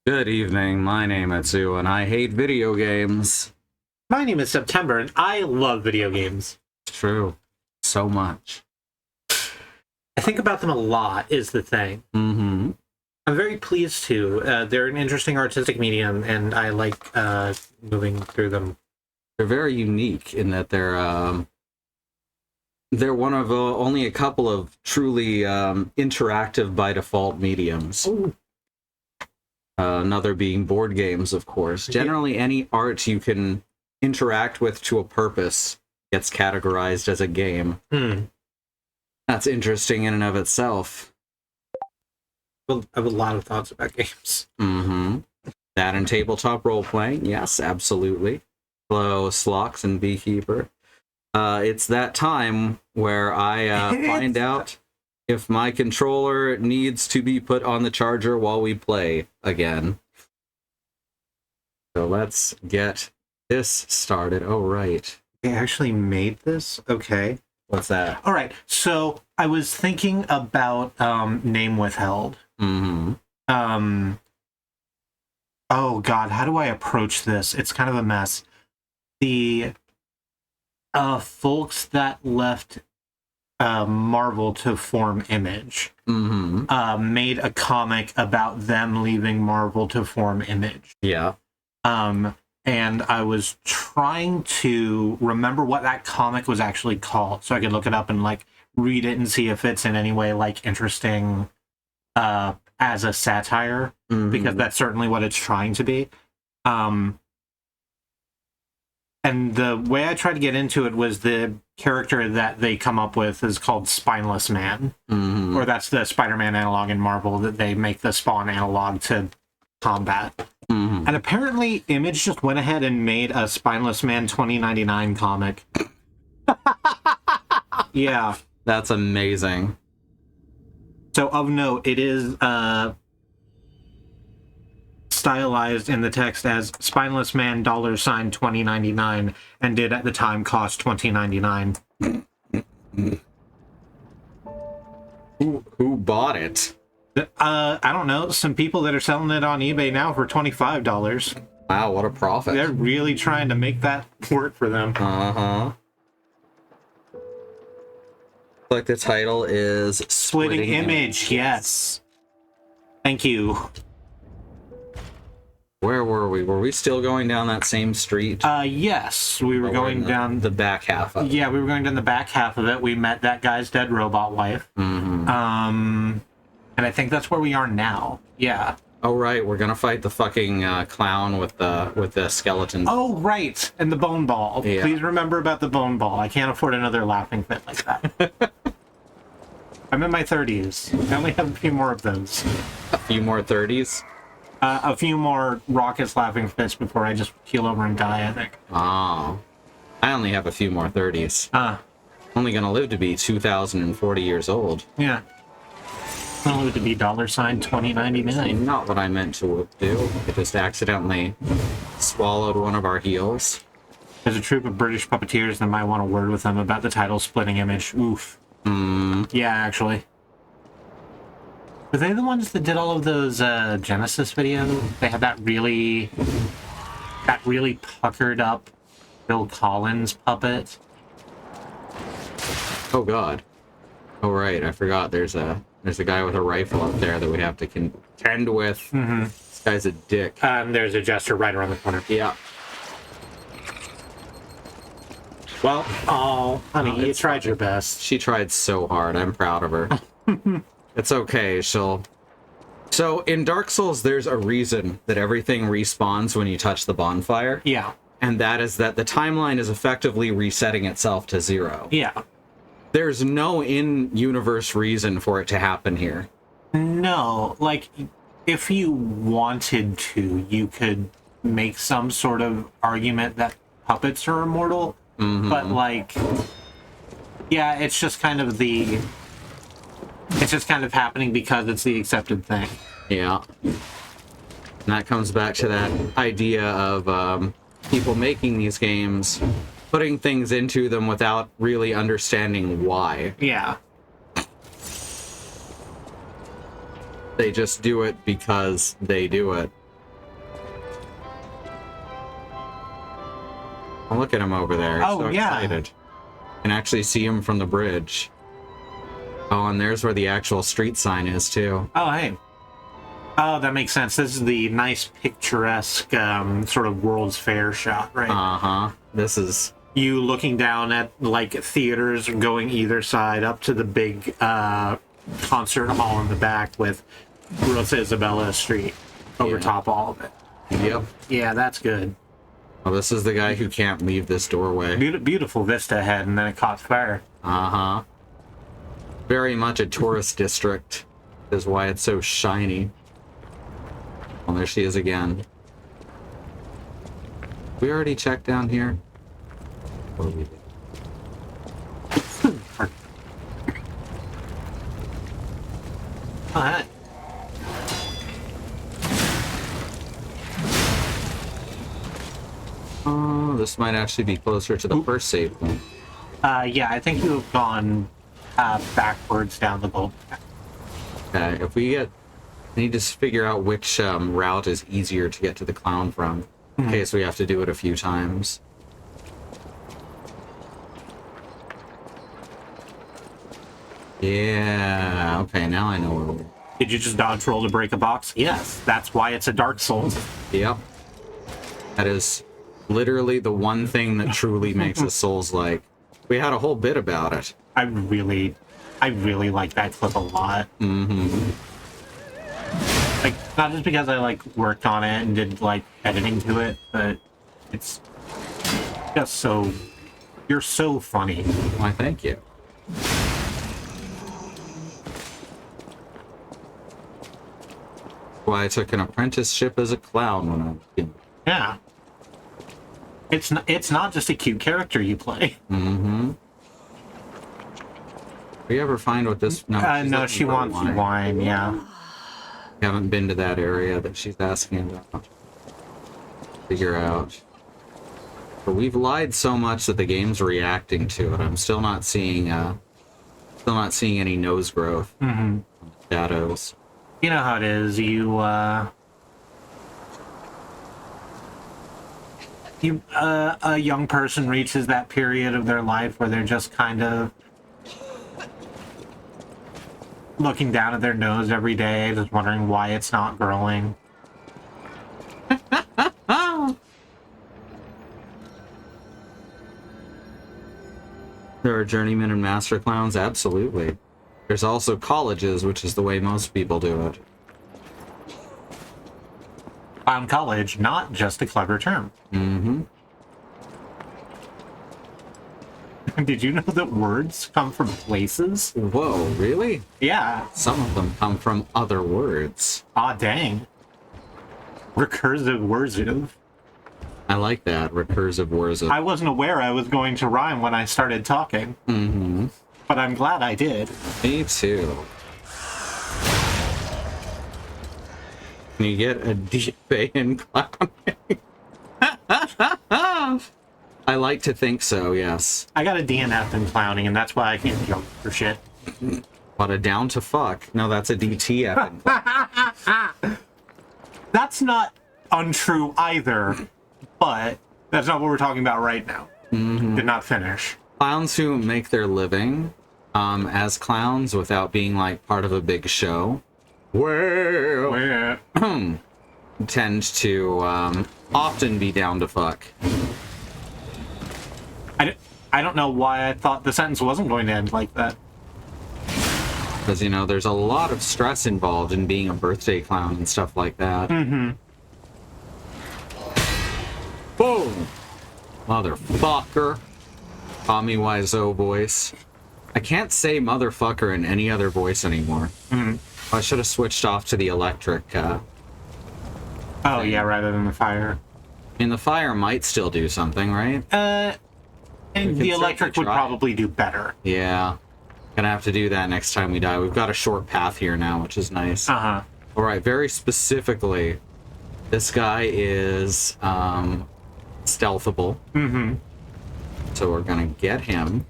Good evening, my name is Sue, and I hate video games. My name is September, and I love video games. It's true. So much. I think about them a lot, is the thing. Mm-hmm. I'm very pleased to. They're an interesting artistic medium, and I like moving through them. They're very unique in that they're one of only a couple of truly interactive by default mediums. Ooh. Another being board games, of course. Generally, any art you can interact with to a purpose gets categorized as a game. That's interesting in and of itself. I have a lot of thoughts about games. Mm-hmm. That and tabletop role-playing, yes, absolutely. Hello, Slocks and Beekeeper. It's that time where I find out if my controller needs to be put on the charger while we play again. So let's get this started. Oh, right. They actually made this? Okay. What's that? All right. So I was thinking about name withheld. Mm-hmm. Oh, God. How do I approach this? It's kind of a mess. The folks that left Marvel to form Image made a comic about them leaving Marvel to form Image. Yeah. And I was trying to remember what that comic was actually called, so I could look it up and like read it and see if it's in any way like interesting as a satire, because that's certainly what it's trying to be. And the way I tried to get into it was the character that they come up with is called Spineless Man. Or that's the Spider-Man analog in Marvel that they make the Spawn analog to combat. And apparently Image just went ahead and made a Spineless Man 2099 comic. Yeah. That's amazing. So of note, it is stylized in the text as Spineless Man $2099 and did at the time cost $20.99. Who bought it? I don't know. Some people that are selling it on eBay now for $25. Wow, what a profit. They're really trying to make that work for them. Uh-huh. Like the title is Splitting Image, yes. Thank you. Where were we? Were we still going down that same street? Yes. We were going down the back half of it. Yeah, we were going down the back half of it. We met that guy's dead robot wife. And I think that's where we are now. Yeah. Oh right, we're gonna fight the fucking clown with the skeleton. Oh right, and the bone ball. Yeah. Please remember about the bone ball. I can't afford another laughing fit like that. I'm in my 30s. I only have a few more of those. A few more 30s? A few more raucous laughing fits before I just keel over and die, I think. Oh. I only have a few more 30s. Only gonna live to be 2,040 years old. Yeah. I'll live to be $20.99. Not what I meant to do. I just accidentally swallowed one of our heels. There's a troupe of British puppeteers that might want a word with them about the title Splitting Image. Oof. Yeah, actually. Were they the ones that did all of those Genesis videos? They had that really puckered up Bill Collins puppet. Oh god. Oh right, I forgot there's a guy with a rifle up there that we have to contend with. This guy's a dick. There's a jester right around the corner. Yeah. Well, oh, honey, you tried your best. She tried so hard. I'm proud of her. It's okay. So in Dark Souls, there's a reason that everything respawns when you touch the bonfire. Yeah. And that is that the timeline is effectively resetting itself to 0. Yeah. There's no in-universe reason for it to happen here. No, like, if you wanted to, you could make some sort of argument that puppets are immortal, but, like, yeah, it's just kind of happening because it's the accepted thing. Yeah. And that comes back to that idea of people making these games, putting things into them without really understanding why. Yeah. They just do it because they do it. Oh, look at him over there. He's so excited. You can actually see him from the bridge. Oh, and there's where the actual street sign is, too. Oh, hey. Oh, that makes sense. This is the nice, picturesque sort of World's Fair shot, right? Uh-huh. This is... You looking down at, like, theaters going either side up to the big concert hall in the back with Rosa Isabella Street over top all of it. Yep. Yeah, that's good. Well, this is the guy who can't leave this doorway. Beautiful vista ahead, and then it caught fire. Uh-huh. Very much a tourist district is why it's so shiny. Well, there she is again. We already checked down here. What did we do? Alright. Oh, this might actually be closer to the first save point. Yeah, I think you have gone backwards down the gold path. Okay, if we get... I need to figure out which route is easier to get to the clown from. In case we have to do it a few times. Yeah, okay, now I know where we're... Did you just dodge roll to break a box? Yes, that's why it's a Dark Souls. Yep. That is literally the one thing that truly makes a Souls-like. We had a whole bit about it. I really like that clip a lot. Mm-hmm. Like, not just because I, like, worked on it and did, like, editing to it, but it's just so... You're so funny. Why, thank you. Why I took an apprenticeship as a clown when I was a kid. Yeah. It's not just a cute character you play. Mm-hmm. Do you ever find what this... No, she wants wine, yeah. Haven't been to that area that she's asking about. Figure out. But we've lied so much that the game's reacting to it. I'm still not seeing any nose growth. Mm-hmm. Shadows. You know how it is. A young person reaches that period of their life where they're just kind of looking down at their nose every day, just wondering why it's not growing. There are journeymen and master clowns, absolutely. There's also colleges, which is the way most people do it. Clown college, not just a clever term. Mm-hmm. Did you know that words come from places? Whoa, really? Yeah. Some of them come from other words. Ah, dang. Recursive worsive. I like that, recursive worsive. I wasn't aware I was going to rhyme when I started talking. Mm-hmm. But I'm glad I did. Me too. Can you get a DFA in clowning? I like to think so, yes. I got a DNF in clowning, and that's why I can't jump for shit. What, a down to fuck? No, that's a DTF in clowning. That's not untrue either, but that's not what we're talking about right now. Mm-hmm. Did not finish. Clowns who make their living as clowns without being like part of a big show, well, tend to often be down to fuck. I don't know why I thought the sentence wasn't going to end like that. Because, you know, there's a lot of stress involved in being a birthday clown and stuff like that. Mm-hmm. Boom! Motherfucker. Tommy Wiseau voice. I can't say motherfucker in any other voice anymore. Mm-hmm. I should have switched off to the electric. Oh, yeah, rather than the fire. I mean, the fire might still do something, right? And the electric would probably do better. Yeah. Gonna have to do that next time we die. We've got a short path here now, which is nice. Uh-huh. Alright, very specifically, this guy is stealthable. Mm-hmm. So we're gonna get him.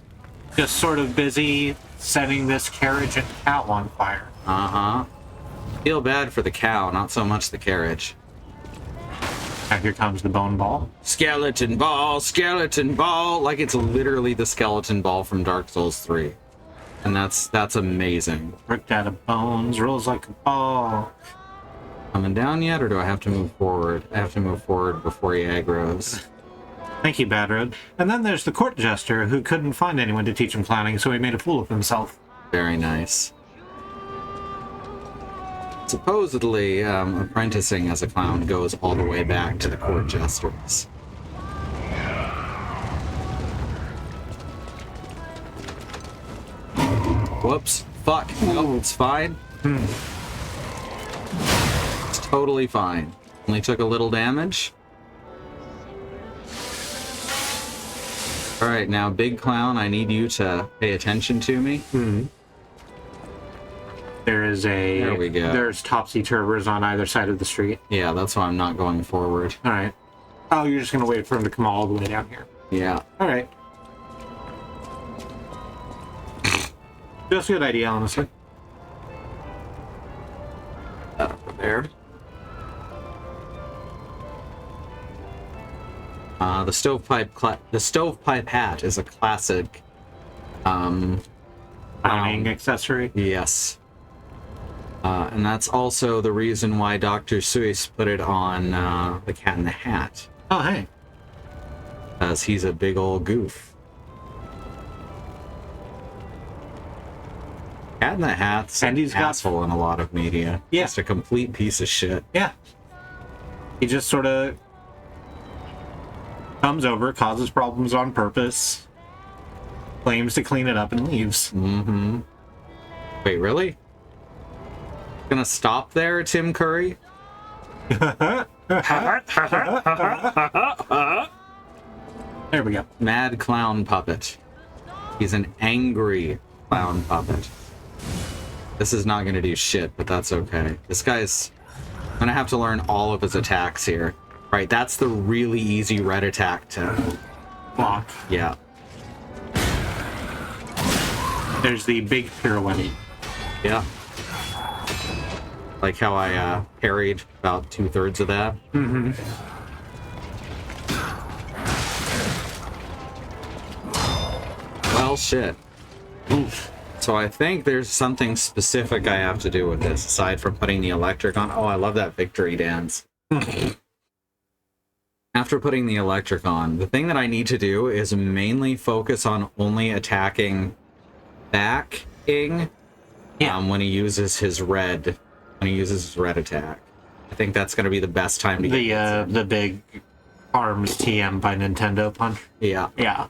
Just sort of busy setting this carriage and cow on fire. Uh-huh. Feel bad for the cow, not so much the carriage. Now here comes the bone ball. Skeleton ball, skeleton ball. Like it's literally the skeleton ball from Dark Souls 3. And that's amazing. Ripped out of bones, rolls like a ball. Coming down yet, or do I have to move forward? I have to move forward before he aggroes. Thank you, Bad Road. And then there's the court jester who couldn't find anyone to teach him clowning, so he made a fool of himself. Very nice. Supposedly, apprenticing as a clown goes all the way back to the court jesters. Whoops. Fuck. No, it's fine. It's totally fine. Only took a little damage. Alright, now, Big Clown, I need you to pay attention to me. There we go. There's topsy-turvers on either side of the street. Yeah, that's why I'm not going forward. Alright. Oh, you're just gonna wait for him to come all the way down here. Yeah. Alright. Just a good idea, honestly. Over there. The stovepipe hat is a classic. Clowning accessory. Yes. And that's also the reason why Dr. Seuss put it on the Cat in the Hat. Oh, hey. Because he's a big old goof. Cat in the Hat's and he's an asshole in a lot of media. Yeah. Just a complete piece of shit. Yeah. He just sort of comes over, causes problems on purpose, claims to clean it up, and leaves. Mm-hmm. Wait, really? Gonna stop there, Tim Curry? There we go. Mad clown puppet. He's an angry clown puppet. This is not gonna do shit, but that's okay. This guy's gonna have to learn all of his attacks here. Right, that's the really easy red attack to block. Yeah. There's the big pirouette. Yeah. Like how I parried about 2/3 of that. Mm-hmm. Well, shit. Oof. So I think there's something specific I have to do with this, aside from putting the electric on. Oh, I love that victory dance. After putting the electric on, the thing that I need to do is mainly focus on only attacking backing when he uses his red attack. I think that's going to be the best time to get the big arms TM by Nintendo punch. Yeah. Yeah.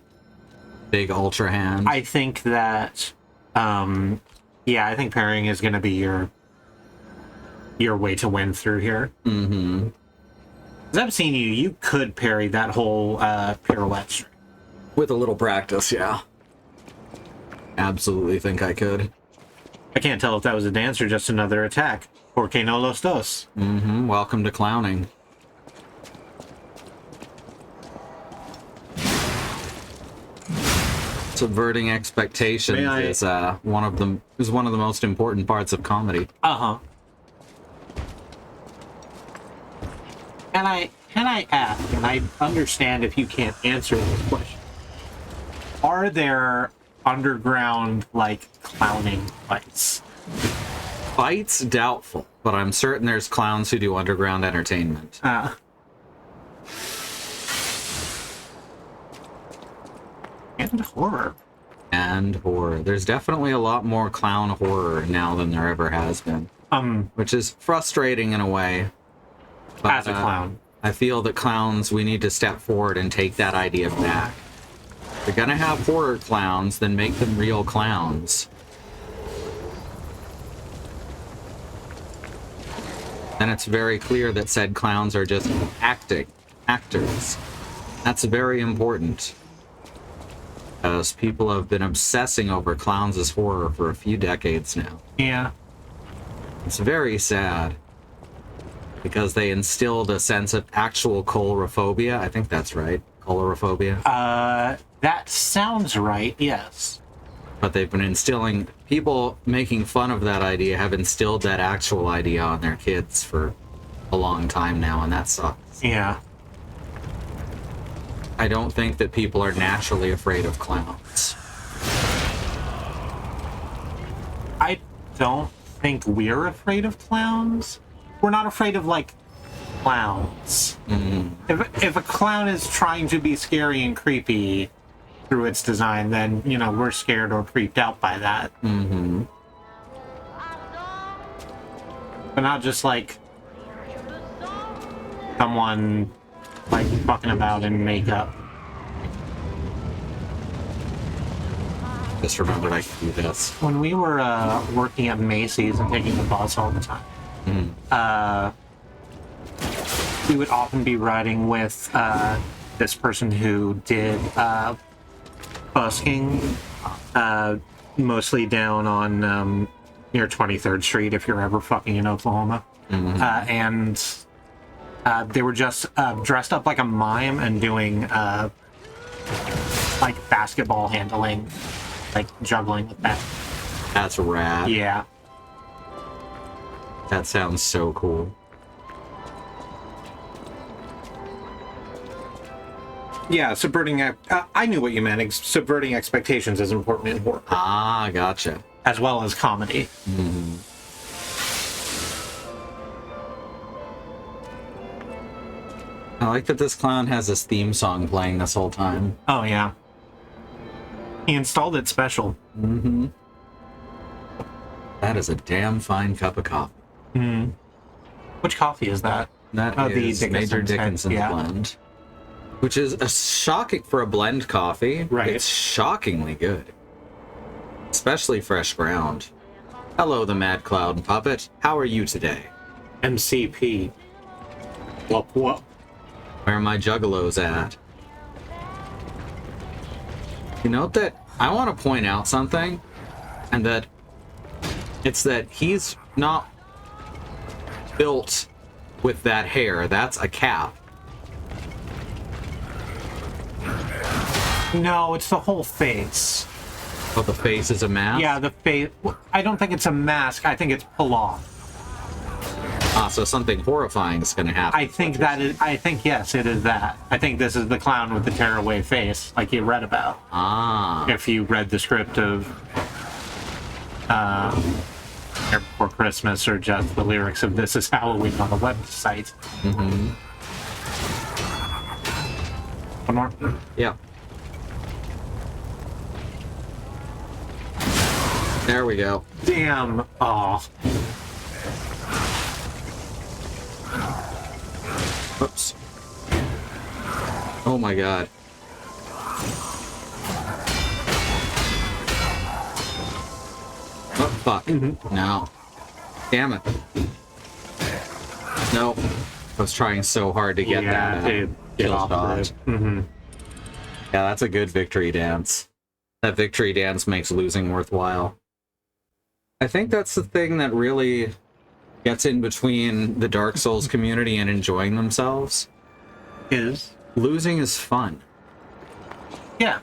Big ultra hand. I think that I think parrying is going to be your way to win through here. Mm-hmm. As I've seen you could parry that whole pirouette string. With a little practice, yeah. Absolutely think I could. I can't tell if that was a dance or just another attack. Porque no los dos. Mm-hmm. Welcome to clowning. Subverting expectations is one of the most important parts of comedy. Uh-huh. Can I ask, and I understand if you can't answer this question, are there underground, like, clowning fights? Fights? Doubtful, but I'm certain there's clowns who do underground entertainment. And horror. And horror. There's definitely a lot more clown horror now than there ever has been. Which is frustrating in a way. But, as a clown. I feel that clowns, we need to step forward and take that idea back. If you're gonna have horror clowns, then make them real clowns. Then it's very clear that said clowns are just actors. That's very important. Because people have been obsessing over clowns as horror for a few decades now. Yeah. It's very sad. Because they instilled a sense of actual colorophobia. I think that's right. Colorophobia. That sounds right, yes. But they've been instilling... People making fun of that idea have instilled that actual idea on their kids for a long time now, and that sucks. Yeah. I don't think that people are naturally afraid of clowns. I don't think we're afraid of clowns. We're not afraid of, like, clowns. If a clown is trying to be scary and creepy through its design, then, you know, we're scared or creeped out by that. But not just, like, someone, like, fucking about in makeup. Just remembered I could do this. When we were working at Macy's and taking the bus all the time, we would often be riding with this person who did busking, mostly down on near 23rd Street, if you're ever fucking in Oklahoma. And they were just dressed up like a mime and doing like basketball handling, like juggling with that. That's rad. Yeah. That sounds so cool. Yeah, subverting... I knew what you meant. Subverting expectations is important in horror. Ah, gotcha. As well as comedy. I like that this clown has his theme song playing this whole time. Oh, yeah. He installed it special. That is a damn fine cup of coffee. Which coffee is that? That is the Major Dickinson's blend. Which is a shocking for a blend coffee. Right. It's shockingly good. Especially fresh ground. Hello, the Mad Cloud Puppet. How are you today? MCP. Whoop whoop. Where are my juggalos at? You note that I want to point out something, and that it's that he's not built with that hair. That's a cap. No, it's the whole face. Oh, the face is a mask? Yeah, the face. I don't think it's a mask. I think it's pull off. Ah, so something horrifying is going to happen. I think that is. I think yes, it is that. I think this is the clown with the tearaway face, like you read about. Ah. If you read the script of Here Before Christmas, or just the lyrics of This Is Halloween on the website. One more. Yeah. There we go. Damn. Oh. Oops. Oh my god. Oh, fuck. No. Damn it. No. I was trying so hard to get that. Get off dodge. Yeah, that's a good victory dance. That victory dance makes losing worthwhile. I think that's the thing that really gets in between the Dark Souls community and enjoying themselves. Losing is fun. Yeah.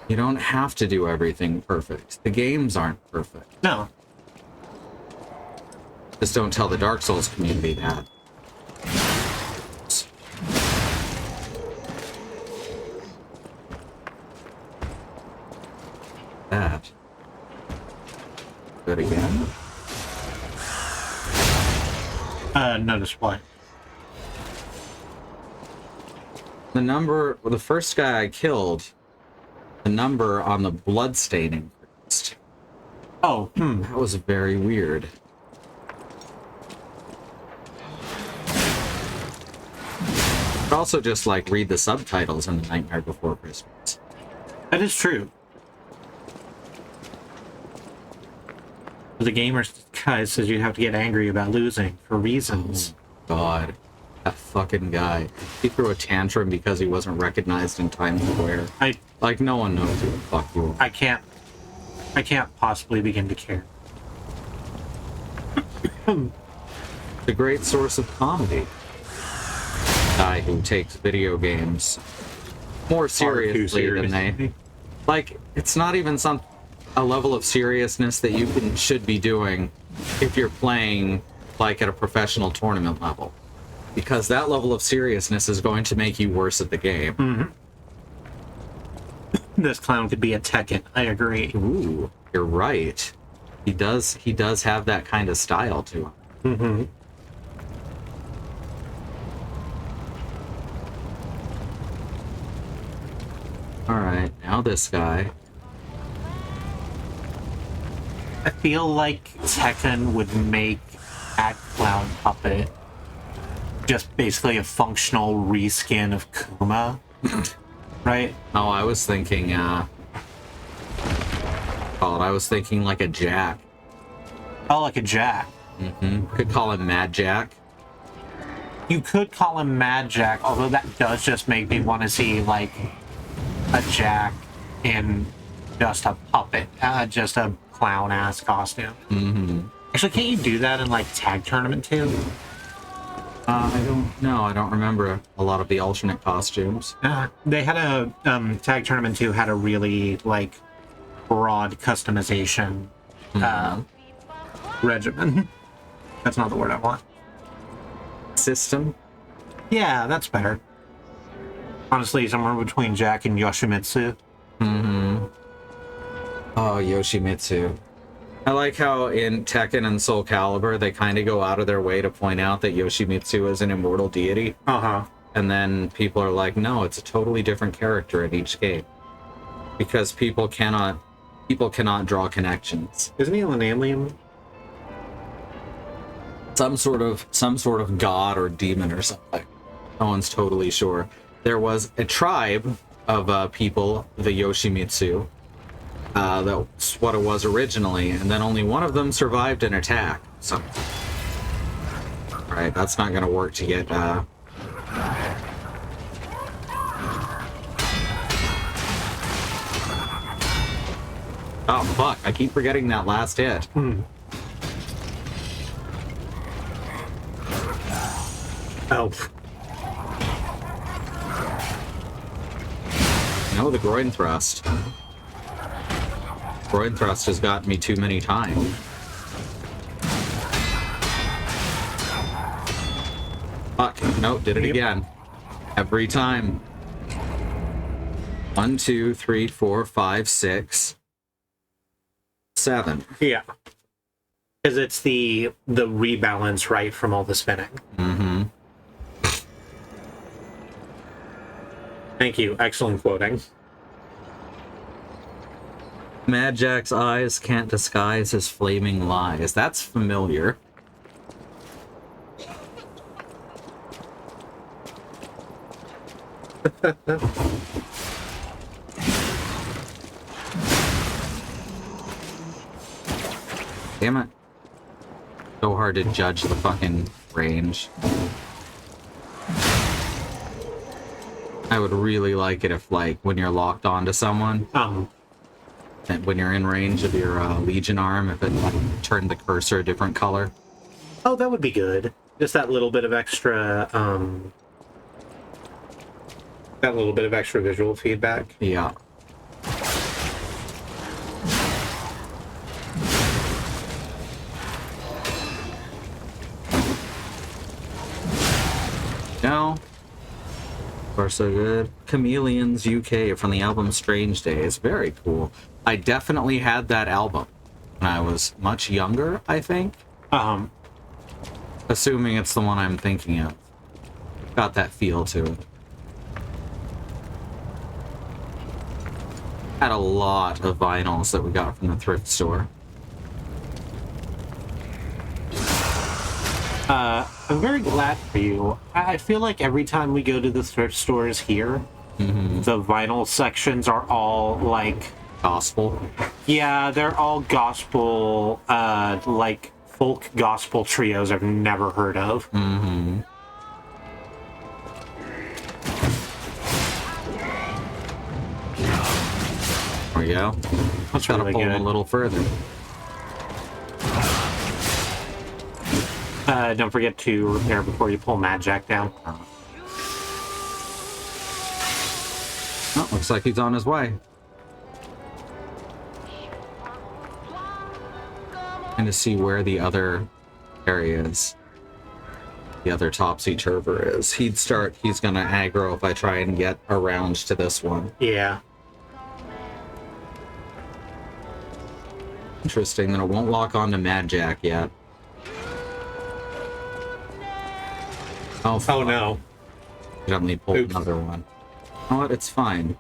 You don't have to do everything perfect. The games aren't perfect. No. Just don't tell the Dark Souls community that. That. Good again. Notice what? The number, well, the first guy I killed, the number on the bloodstain increased. Oh, That was very weird. But also just, like, read the subtitles in The Nightmare Before Christmas. That is true. The gamer guy says you have to get angry about losing for reasons. Oh, God. That fucking guy. He threw a tantrum because he wasn't recognized in Times Square. Like, no one knows who the fuck you are. I can't possibly begin to care. It's a great source of comedy. Guy who takes video games more seriously than they... Like, it's not even a level of seriousness that you should be doing if you're playing like at a professional tournament level. Because that level of seriousness is going to make you worse at the game. Mm-hmm. This clown could be a Tekken, I agree. Ooh, you're right. He does have that kind of style to him. Mm-hmm. Alright, now this guy. I feel like Tekken would make that clown puppet just basically a functional reskin of Kuma, right? Oh, I was thinking, I was thinking like a Jack. Oh, like a Jack. Mm-hmm. Could call him Mad Jack. You could call him Mad Jack, although that does just make me want to see, like, a Jack in just a puppet, just a clown-ass costume. Mm-hmm. Actually, can't you do that in, like, Tag Tournament too? I don't know. I don't remember a lot of the alternate costumes. They had a, Tag Tournament 2 had a really, like, broad customization, regimen. That's not the word I want. System? Yeah, that's better. Honestly, somewhere between Jack and Yoshimitsu. Mm-hmm. Oh, Yoshimitsu. I like how in Tekken and Soul Calibur, they kind of go out of their way to point out that Yoshimitsu is an immortal deity. Uh-huh. And then people are like, no, it's a totally different character in each game. Because people cannot draw connections. Isn't he an alien? Some sort of god or demon or something. No one's totally sure. There was a tribe of people, the Yoshimitsu. That's what it was originally, and then only one of them survived an attack. So, alright, that's not gonna work to get, Oh, fuck, I keep forgetting that last hit. Oh. No, the groin thrust. Groin thrust has gotten me too many times. Fuck, nope, did it again. Every time. 1, 2, 3, 4, 5, 6, 7. Yeah. Because it's the rebalance, right, from all the spinning. Mm-hmm. Thank you. Excellent quoting. Mad Jack's eyes can't disguise his flaming lies. That's familiar. Damn it. So hard to judge the fucking range. I would really like it if, like, when you're locked onto someone, and when you're in range of your Legion arm, if it like, turned the cursor a different color. Oh, that would be good. Just that little bit of extra, visual feedback. Yeah. No. Far so good. Chameleons UK from the album Strange Days. Very cool. I definitely had that album when I was much younger, I think. Assuming it's the one I'm thinking of. Got that feel to it. Had a lot of vinyls that we got from the thrift store. I'm very glad for you. I feel like every time we go to the thrift stores here, the vinyl sections are all, like... Gospel? Yeah, they're all gospel, like, folk gospel trios I've never heard of. Mm-hmm. There we go. That's Gotta really pull good. them a little further. Don't forget to repair before you pull Mad Jack down. Oh, looks like he's on his way. And to see where the other There he is. The other topsy-turver is. He's gonna aggro if I try and get around to this one. Yeah. Interesting that it won't lock on to Mad Jack yet. Oh, fuck. Oh no. Gently pull Oops. another one. You know what? It's fine.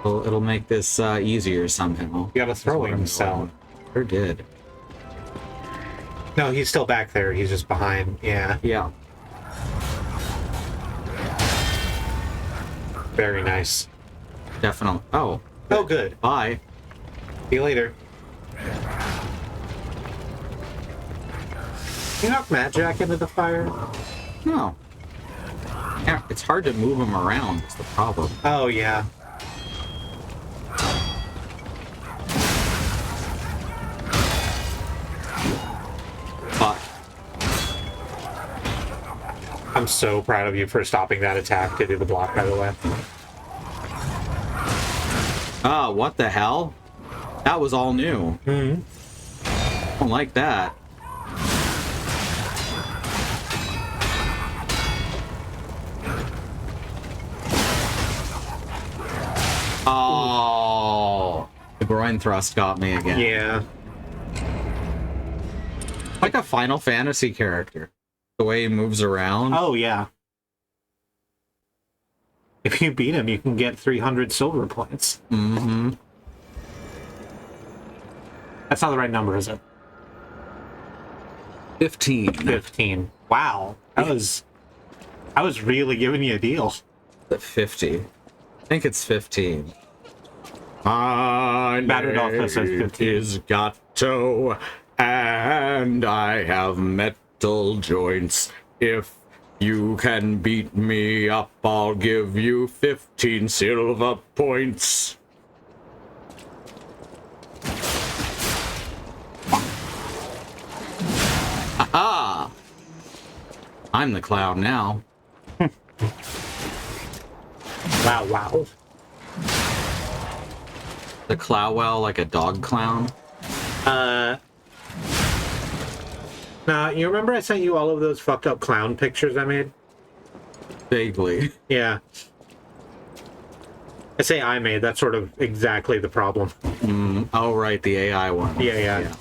It'll make this easier somehow. You got a throwing cell. Sure did. No, he's still back there. He's just behind. Yeah. Yeah. Very nice. Definitely. Oh. Oh, good. Bye. See you later. You knock Mad Jack into the fire? No. Yeah, it's hard to move him around. Is the problem. Oh, yeah. Fuck. I'm so proud of you for stopping that attack to do the block, by the way. Ah, what the hell? That was all new. Mm-hmm. Don't like that. Oh, the groin thrust got me again. Yeah. Like a Final Fantasy character. The way he moves around. Oh, yeah. If you beat him, you can get 300 silver points. Mm-hmm. That's not the right number, is it? 15. 15. Wow. I was really giving you a deal. The 50. I think it's 15. My Battered also says 15. is Gato, and I have metal joints. If you can beat me up, I'll give you 15 silver points. Aha! I'm the clown now. Wow, wow. The Clowell like a dog clown? Now, you remember I sent you all of those fucked up clown pictures I made? Vaguely. Yeah. I say I made, that's sort of exactly the problem. Oh, right, the AI one. Yeah.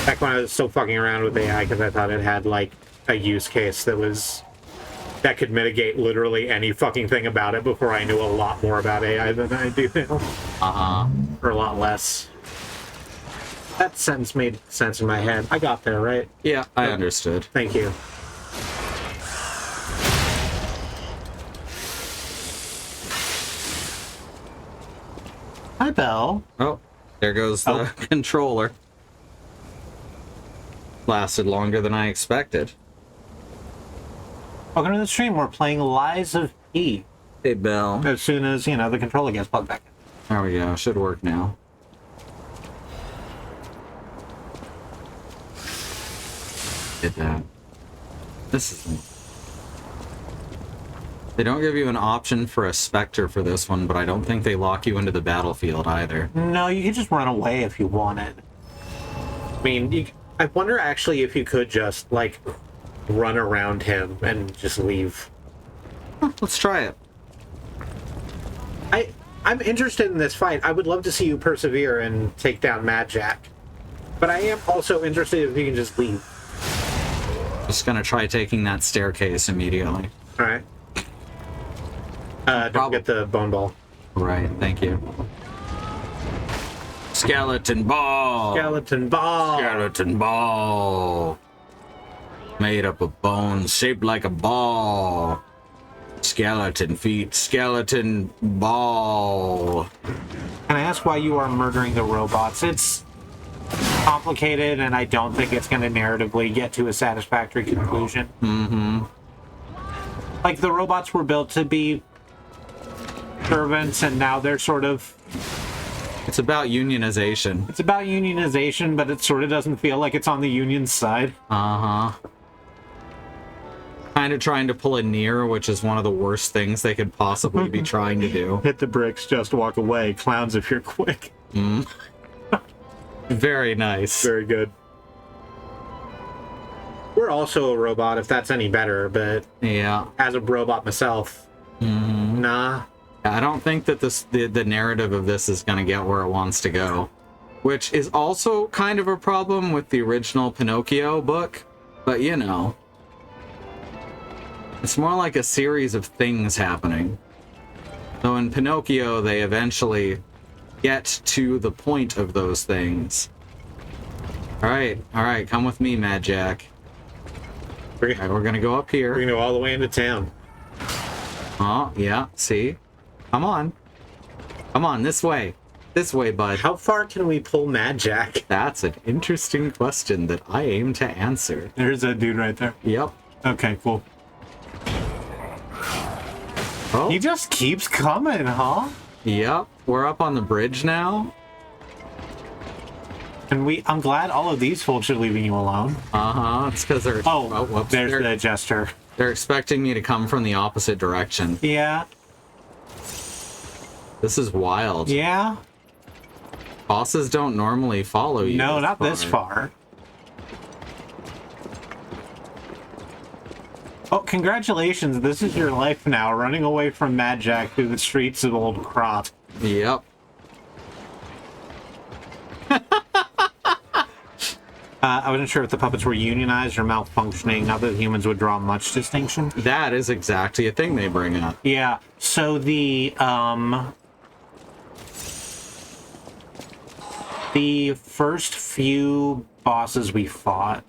Back when I was still fucking around with AI because I thought it had, like, a use case that could mitigate literally any fucking thing about it before I knew a lot more about AI than I do now. Uh-huh. Or a lot less. That sentence made sense in my head. I got there, right? Yeah, I understood. Thank you. Hi, Belle. Oh, there goes the controller. Lasted longer than I expected. Welcome to the stream. We're playing Lies of P. Hey, Bell. As soon as, the controller gets plugged back in. There we go. Should work now. Did that. This is... They don't give you an option for a Spectre for this one, but I don't think they lock you into the battlefield either. No, you can just run away if you wanted. I mean, I wonder actually if you could just, like, run around him and just leave. Huh, let's try it. I'm interested in this fight. I would love to see you persevere and take down Mad Jack. But I am also interested if you can just leave. Just gonna try taking that staircase immediately. Alright. Don't get the bone ball. Right, thank you. Skeleton ball! Skeleton ball! Skeleton ball! Made up of bones, shaped like a ball. Skeleton feet, skeleton ball. Can I ask why you are murdering the robots? It's complicated, and I don't think it's going to narratively get to a satisfactory conclusion. Mm-hmm. Like, the robots were built to be servants, and now they're sort of... It's about unionization. It's about unionization, but it sort of doesn't feel like it's on the union's side. Uh-huh. Kind of trying to pull a Nier, which is one of the worst things they could possibly be trying to do. Hit the bricks, just walk away. Clowns if you're quick. Very nice. Very good. we're also a robot, if that's any better, but Yeah. as a robot myself, nah. I don't think that the narrative of this is going to get where it wants to go, which is also kind of a problem with the original Pinocchio book, but you know, it's more like a series of things happening. So in Pinocchio, they eventually get to the point of those things. All right, come with me, Mad Jack. All right, we're gonna go up here. We're gonna go all the way into town. Oh, yeah, see? Come on, this way, bud. How far can we pull Mad Jack? That's an interesting question that I aim to answer. There's a dude right there. Yep. Okay, cool. Oh, He just keeps coming, huh? yep. We're up on the bridge now. And I'm glad all of these folks are leaving you alone. It's because they're... whoops. There's the jester. They're expecting me to come from the opposite direction. Yeah. This is wild. Yeah. Bosses don't normally follow you. No, not this far. Oh, congratulations. This is your life now, running away from Mad Jack through the streets of Old Crop. Yep. I wasn't sure if the puppets were unionized or malfunctioning. Not that humans would draw much distinction. That is exactly a thing they bring up. Yeah, so the first few bosses we fought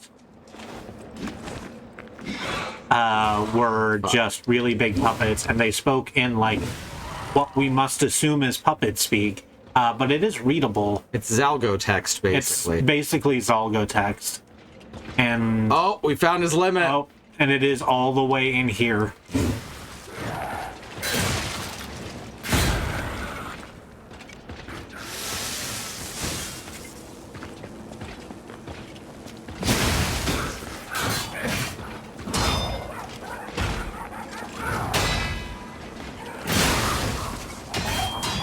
were just really big puppets, and they spoke in, like, what we must assume is puppet speak, but it is readable. It's Zalgo text, basically. It's basically Zalgo text. And... Oh, we found his limit. Oh, and it is all the way in here.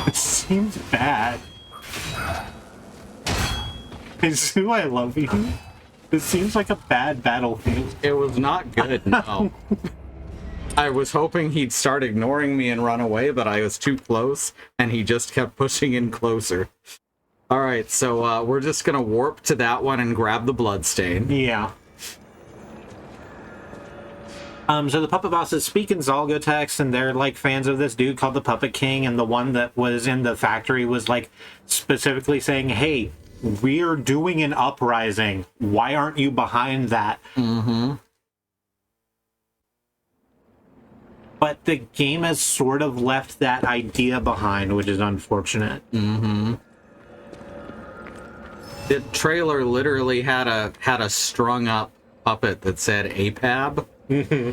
It seems bad. Hey, Sue, I love you. This seems like a bad battlefield. It was not good, no. I was hoping he'd start ignoring me and run away, but I was too close, and he just kept pushing in closer. Alright, so we're just gonna warp to that one and grab the bloodstain. Yeah. So the puppet bosses speak in Zalgo text, and they're like fans of this dude called the Puppet King, and the one that was in the factory was like specifically saying, hey, we're doing an uprising. Why aren't you behind that? Mm-hmm. But the game has sort of left that idea behind, which is unfortunate. Mm-hmm. The trailer literally had a strung up puppet that said APAB. Mm-hmm.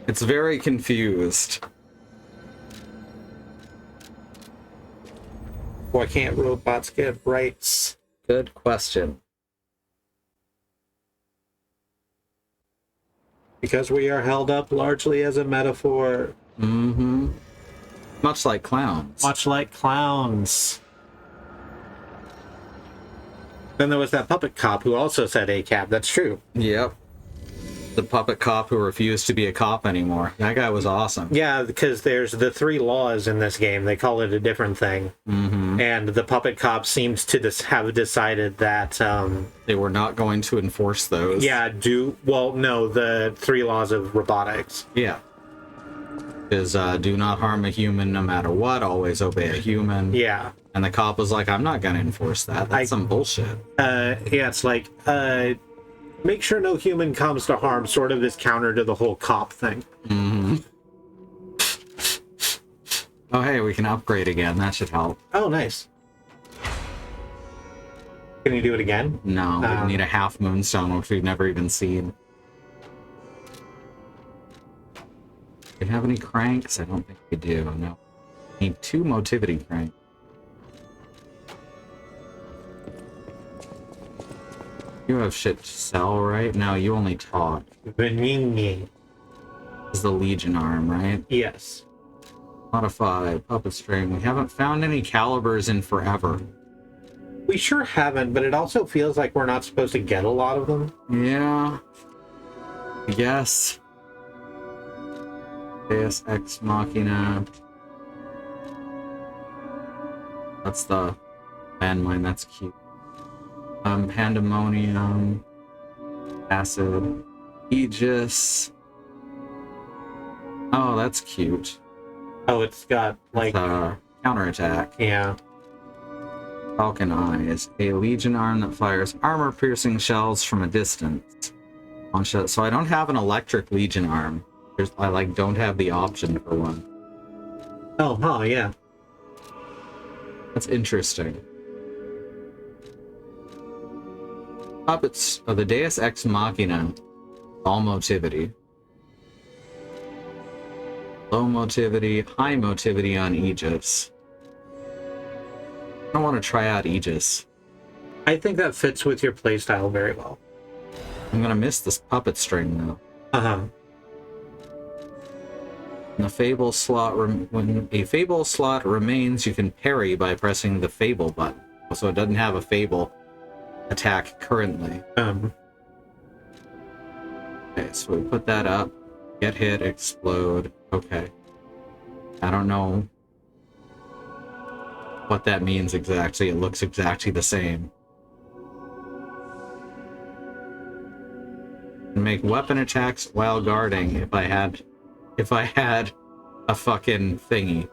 It's very confused. Why can't robots get rights? Good question. Because we are held up largely as a metaphor. Mm-hmm. Much like clowns. Much like clowns. Then there was that puppet cop who also said ACAB. That's true. Yep. The puppet cop who refused to be a cop anymore. That guy was awesome. Yeah, because there's the 3 laws in this game. They call it a different thing. Mm-hmm. And the puppet cop seems to have decided that... they were not going to enforce those. Yeah, well, no, the 3 laws of robotics. Yeah. Is do not harm a human no matter what, always obey a human. Yeah. And the cop was like, I'm not going to enforce that. That's some bullshit. Yeah, it's like, make sure no human comes to harm sort of is counter to the whole cop thing. Mm-hmm. Oh, hey, we can upgrade again. That should help. Oh, nice. Can you do it again? No, we need a half moonstone, which we've never even seen. Do we have any cranks? I don't think we do, no. Need 2 motivity cranks. You have shit to sell, right? No, you only talk. Vanini. Is the Legion arm, right? Yes. Modify, puppet string. We haven't found any calibers in forever. We sure haven't, but it also feels like we're not supposed to get a lot of them. Yeah. Yes. Deus Ex Machina. That's the landmine, that's cute. Pandemonium. Acid. Aegis. Oh, that's cute. Oh, it's got, like... counterattack. Yeah. Falcon Eyes. A Legion arm that fires armor-piercing shells from a distance. So I don't have an electric Legion arm. I don't have the option for one. Oh, huh, yeah. That's interesting. Puppets of the Deus Ex Machina. All motivity. Low motivity, high motivity on Aegis. I don't want to try out Aegis. I think that fits with your playstyle very well. I'm gonna miss this puppet string though. Uh-huh. When a Fable slot remains, you can parry by pressing the Fable button. So it doesn't have a Fable attack currently. Okay, so we put that up. Get hit, explode. Okay. I don't know what that means exactly. It looks exactly the same. Make weapon attacks while guarding if I had a fucking thingy.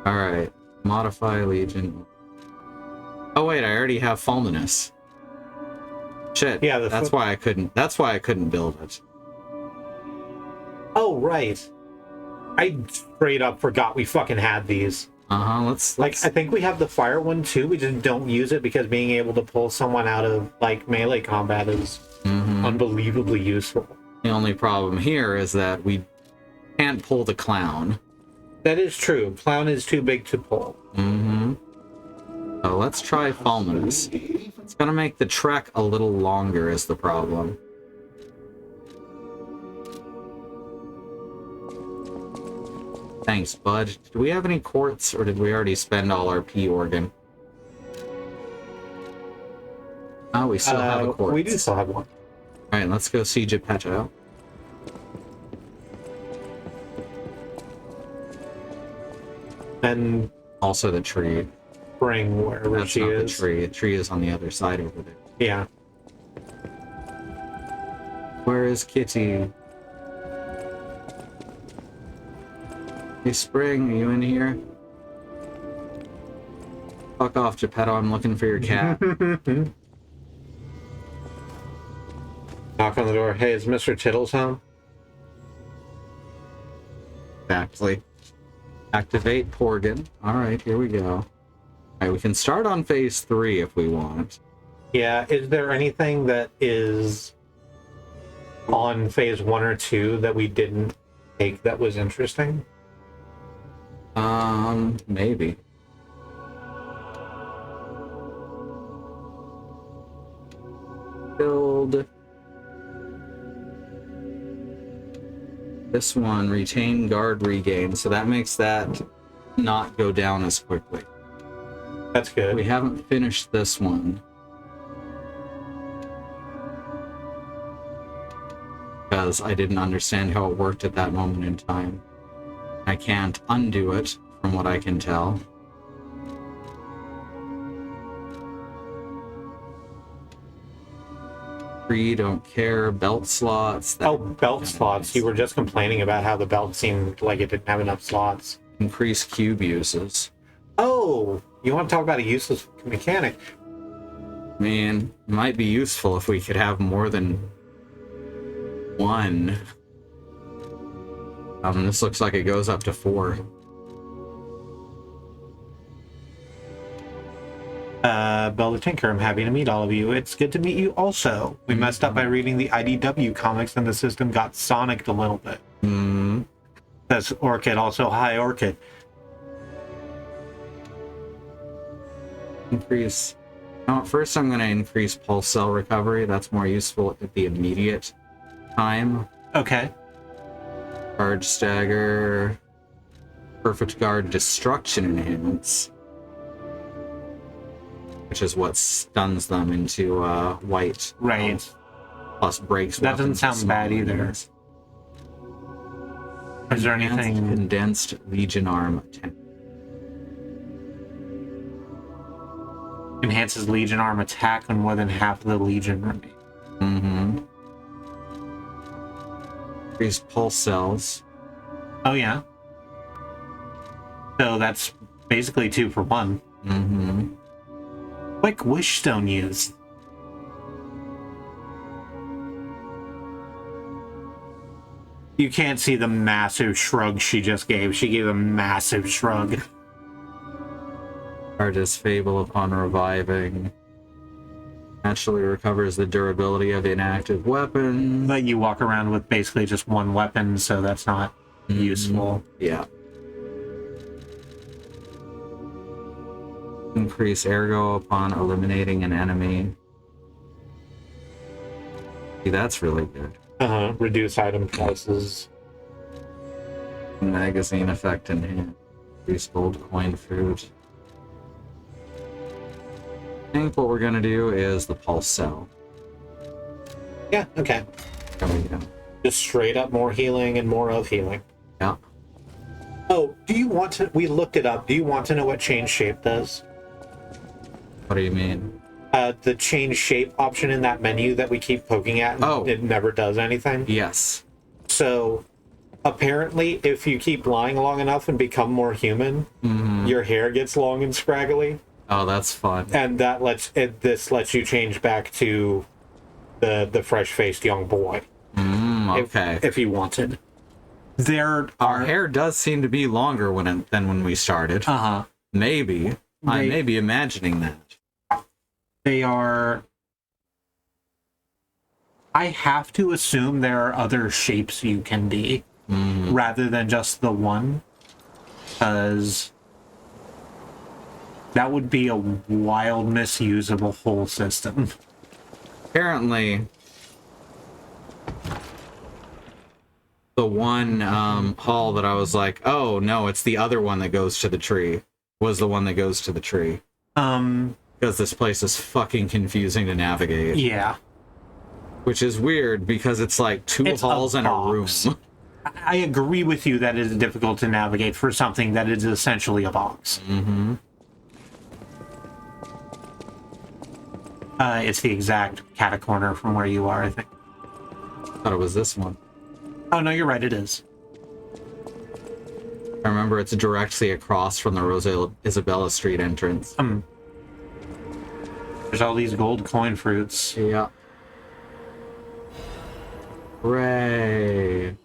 Alright. Modify Legion. Oh wait, I already have Fulminous. Shit. Yeah, that's why I couldn't build it. Oh, right. I straight up forgot we fucking had these. Let's I think we have the fire one too, we just don't use it because being able to pull someone out of, like, melee combat is unbelievably useful. The only problem here is that we can't pull the clown. That is true. Clown is too big to pull. So let's try Fulminous. It's gonna make the trek a little longer is the problem. Thanks, bud. Do we have any quartz, or did we already spend all our P organ? Oh, we still have a quartz. We do still have one. Alright, let's go see Geppetto. And also the tree. Bring wherever That's she not is. The tree. The tree is on the other side over there. Yeah. Where is Kitty? Hey, Spring, are you in here? Fuck off, Geppetto. I'm looking for your cat. Knock on the door. Hey, is Mr. Tittles home? Exactly. Activate Porgan. Alright, here we go. Alright, we can start on phase 3 if we want. Yeah, is there anything that is on phase 1 or 2 that we didn't take that was interesting? Maybe. Build this one, retain guard regain, so that makes that not go down as quickly. That's good. We haven't finished this one. Because I didn't understand how it worked at that moment in time. I can't undo it, from what I can tell. Free, don't care. Belt slots. Oh, belt slots. You were just complaining about how the belt seemed like it didn't have enough slots. Increase cube uses. Oh, you want to talk about a useless mechanic? I mean, it might be useful if we could have more than one. This looks like it goes up to 4. Bella Tinker, I'm happy to meet all of you. It's good to meet you also. We messed up by reading the IDW comics and the system got sonicked a little bit. That's Orchid, also hi Orchid. Increase. No, first I'm going to increase pulse cell recovery. That's more useful at the immediate time. Okay. Charge stagger. Perfect guard destruction enhance. Which is what stuns them into white. Right. plus breaks. That doesn't weapons with sound bad small either. enemies. Is there anything... Condensed Legion Arm attack. Enhances Legion Arm attack when more than half of the Legion remain. Mm-hmm. Increased pulse cells. Oh, yeah. So that's basically 2 for 1. Mm-hmm. Quick Wish Stone used. You can't see the massive shrug she just gave. She gave a massive shrug. Charges Fable upon reviving. Naturally recovers the durability of inactive weapons. But you walk around with basically just one weapon, so that's not useful. Yeah. Increase ergo upon eliminating an enemy. See, that's really good. Reduce item prices. Magazine effect in hand. Increase gold coin fruit. I think what we're gonna do is the pulse cell. Yeah, okay. There we go. Just straight up more healing and more of healing. Yeah. Oh, do you want to... We looked it up. Do you want to know what change shape does? What do you mean? The change shape option in that menu that we keep poking at, and it never does anything. Yes. So, apparently, if you keep lying long enough and become more human, your hair gets long and scraggly. Oh, that's fun. And that this lets you change back to the fresh-faced young boy. Okay. If you wanted. Our hair does seem to be longer than when we started. Maybe. I may be imagining that. They are... I have to assume there are other shapes you can be, rather than just the one, because that would be a wild misuse of a whole system. Apparently, the one hall that I was like, oh no, it's the other one that goes to the tree, was the one that goes to the tree. Because this place is fucking confusing to navigate. Yeah. Which is weird, because it's like two halls and a room. I agree with you that it is difficult to navigate for something that is essentially a box. It's the exact catacorner from where you are, I think. I thought it was this one. Oh, no, you're right, it is. I remember it's directly across from the Rosa Isabella Street entrance. There's all these gold coin fruits. Yeah. Hooray.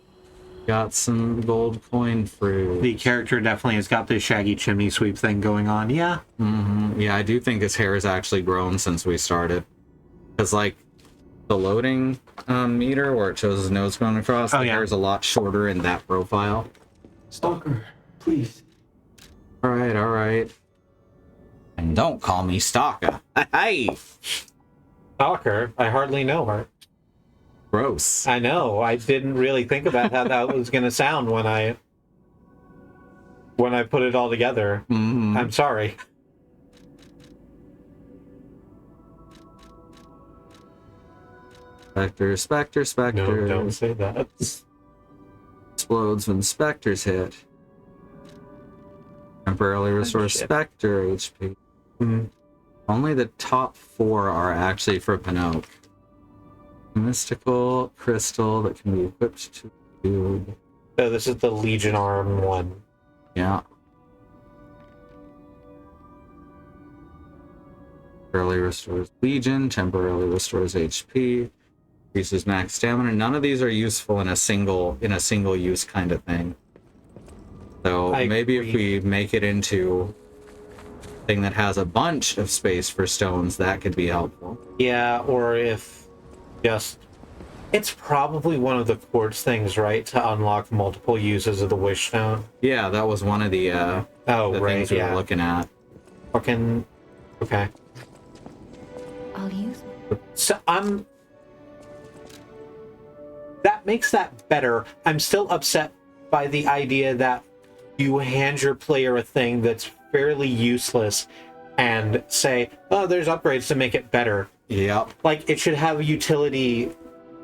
Got some gold coin fruit. The character definitely has got this shaggy chimney sweep thing going on. Yeah. Yeah, I do think his hair has actually grown since we started. Because, like, the loading meter where it shows his nose going across, the hair is a lot shorter in that profile. Stalker, please. All right. And don't call me Stalker. Hey! Stalker? I hardly know her. Gross. I know. I didn't really think about how that was going to sound when I put it all together. I'm sorry. Spectre. No, don't say that. Explodes when specters hit. Temporarily restores Spectre HP. Only the top 4 are actually for Pinocchio. Mystical crystal that can be equipped to do. So this is the Legion Arm one. Yeah. Temporarily restores Legion, temporarily restores HP, increases max stamina. None of these are useful in a single use kind of thing. So maybe if we make it into a thing that has a bunch of space for stones, that could be helpful. Yeah, or if it's probably one of the quartz things, right, to unlock multiple uses of the Wish Stone. Yeah, that was one of the things we were looking at. Okay. I'll use it. So that makes that better. I'm still upset by the idea that you hand your player a thing that's fairly useless and say, oh, there's upgrades to make it better. Yep. Like, it should have a utility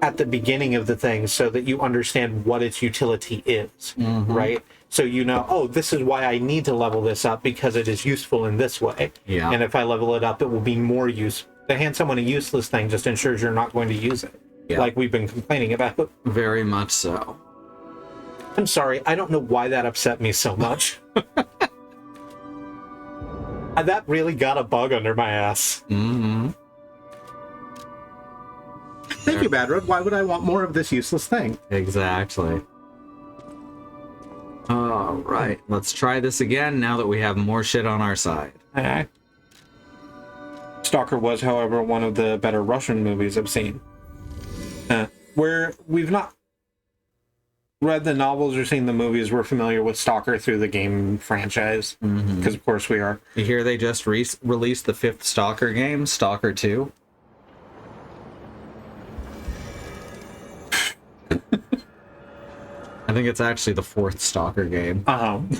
at the beginning of the thing so that you understand what its utility is, right? So you know, oh, this is why I need to level this up because it is useful in this way. Yeah. And if I level it up, it will be more useful. To hand someone a useless thing just ensures you're not going to use it, like we've been complaining about. Very much so. I'm sorry, I don't know why that upset me so much. That really got a bug under my ass. Mm-hmm. Thank you, Badroad. Why would I want more of this useless thing? Exactly. All right, let's try this again now that we have more shit on our side. Stalker was, however, one of the better Russian movies I've seen. Where we've not read the novels or seen the movies, we're familiar with Stalker through the game franchise. Because, of course, we are. You hear they just released the 5th Stalker game, Stalker 2? I think it's actually the 4th Stalker game. I'm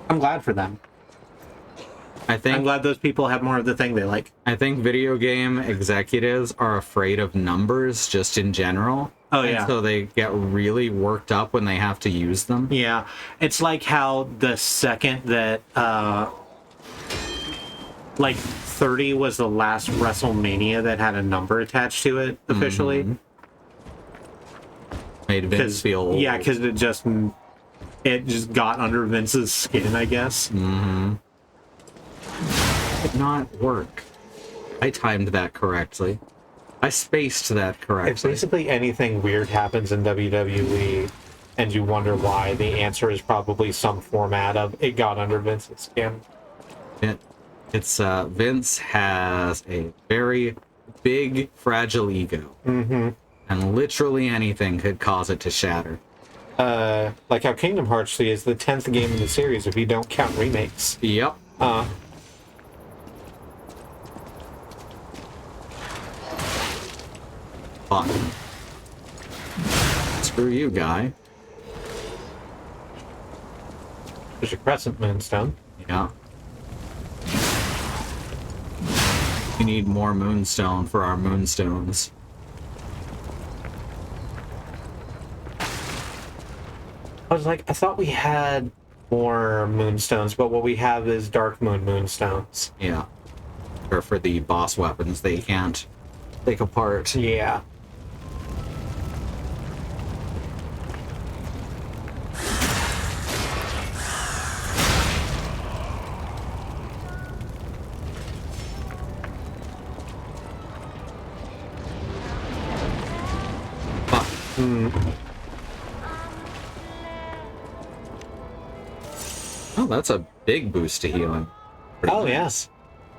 glad for them. I'm glad those people have more of the thing they like. I think video game executives are afraid of numbers just in general. Oh, yeah. And so they get really worked up when they have to use them. Yeah. It's like how the second that, 30 was the last WrestleMania that had a number attached to it, officially. Made Vince feel old. Yeah, because it just got under Vince's skin, I guess. Did not work. I timed that correctly. I spaced that correctly. If basically anything weird happens in WWE and you wonder why, the answer is probably some format of it got under Vince's skin. It's Vince has a very big, fragile ego. And literally anything could cause it to shatter. Like how Kingdom Hearts 3 is the 10th game in the series if you don't count remakes. Yep. Fuck. Screw you, guy. There's your Crescent Moonstone. Yeah. We need more Moonstone for our Moonstones. I was like, I thought we had more Moonstones, but what we have is Dark Moon Moonstones. Yeah. Or for the boss weapons they can't take apart. Yeah. Fuck. Oh, that's a big boost to healing. Pretty Oh, nice. yes.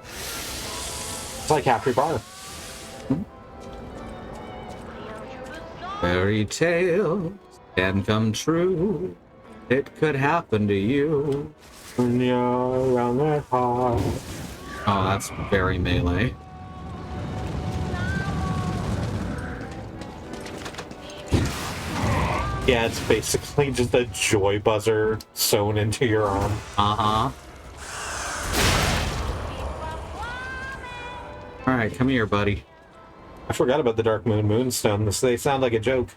It's like half your bar. Fairy tales can come true. It could happen to you. When you're around their heart. Oh, that's very melee. Yeah, it's basically just a joy buzzer sewn into your arm. Uh-huh. Alright, come here, buddy. I forgot about the Dark Moon Moonstone. They sound like a joke.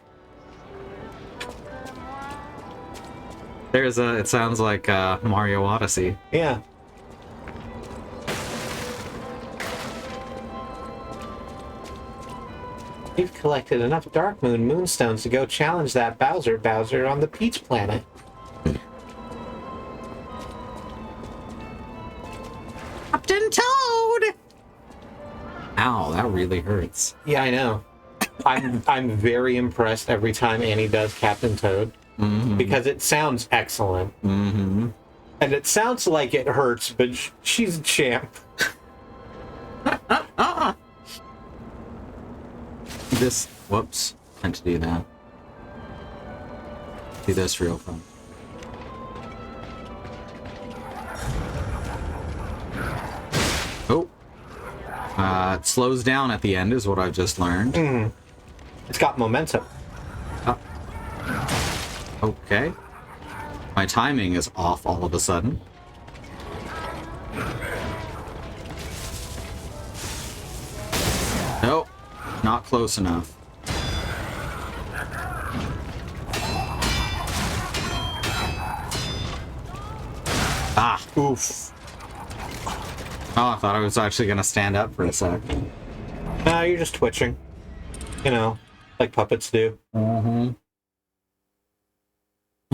It sounds like Mario Odyssey. Yeah. You've collected enough Dark Moon Moonstones to go challenge that Bowser on the Peach Planet. Captain Toad! Ow, that really hurts. Yeah, I know. I'm very impressed every time Annie does Captain Toad. Because it sounds excellent. And it sounds like it hurts, but she's a champ. Whoops, meant to do that. Do this real fun. Oh. It slows down at the end is what I've just learned. It's got momentum. Okay. My timing is off all of a sudden. Nope. Not close enough. Ah, Oof. oh, I thought I was actually gonna stand up for a sec. No, you're just twitching. You know, like puppets do. Mm-hmm.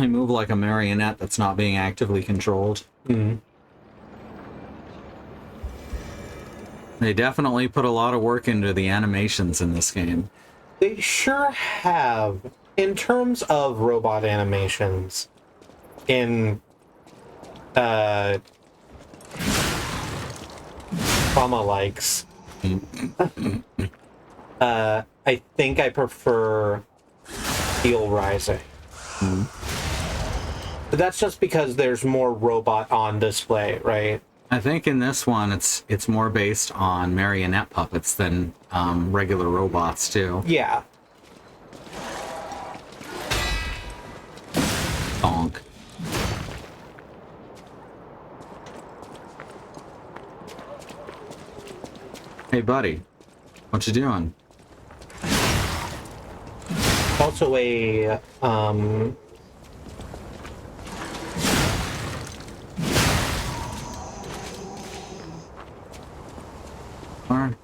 I move like a marionette that's not being actively controlled. Mm. They definitely put a lot of work into the animations in this game. They sure have. In terms of robot animations, in Trauma likes, I think I prefer Steel Rising. But that's just because there's more robot on display, right? I think in this one, it's more based on marionette puppets than regular robots too. Yeah. Bonk. Hey, buddy, what you doing? Also a Alright.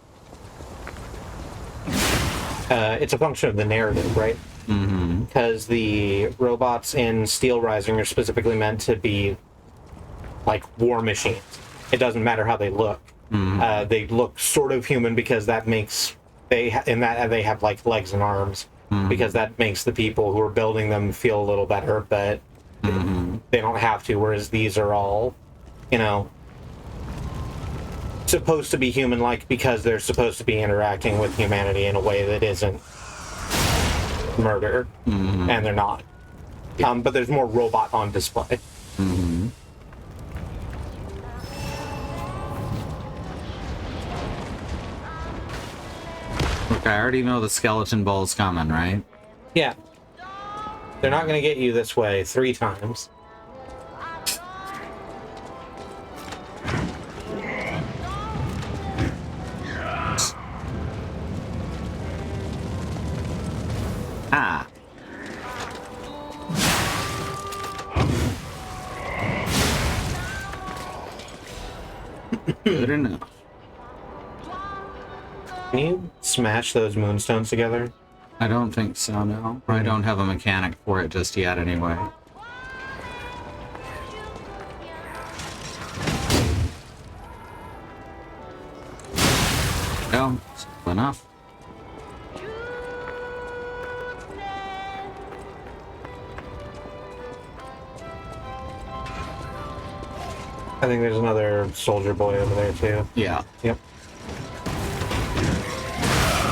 it's a function of the narrative, right? Mm-hmm. Because the robots in Steel Rising are specifically meant to be like war machines. It doesn't matter how they look. Mm-hmm. They look sort of human because that makes they have like legs and arms, because that makes the people who are building them feel a little better, but they don't have to. Whereas these are all, you know, supposed to be human-like because they're supposed to be interacting with humanity in a way that isn't murder, and they're not. But there's more robot on display. Mm-hmm. Look, I already know the skeleton ball's coming, right? Yeah. They're not going to get you this way 3 times. Ah. Good enough. Can you smash those moonstones together? I don't think so, no. I don't have a mechanic for it just yet, anyway. No, simple enough. I think there's another soldier boy over there, too. Yeah. Yep.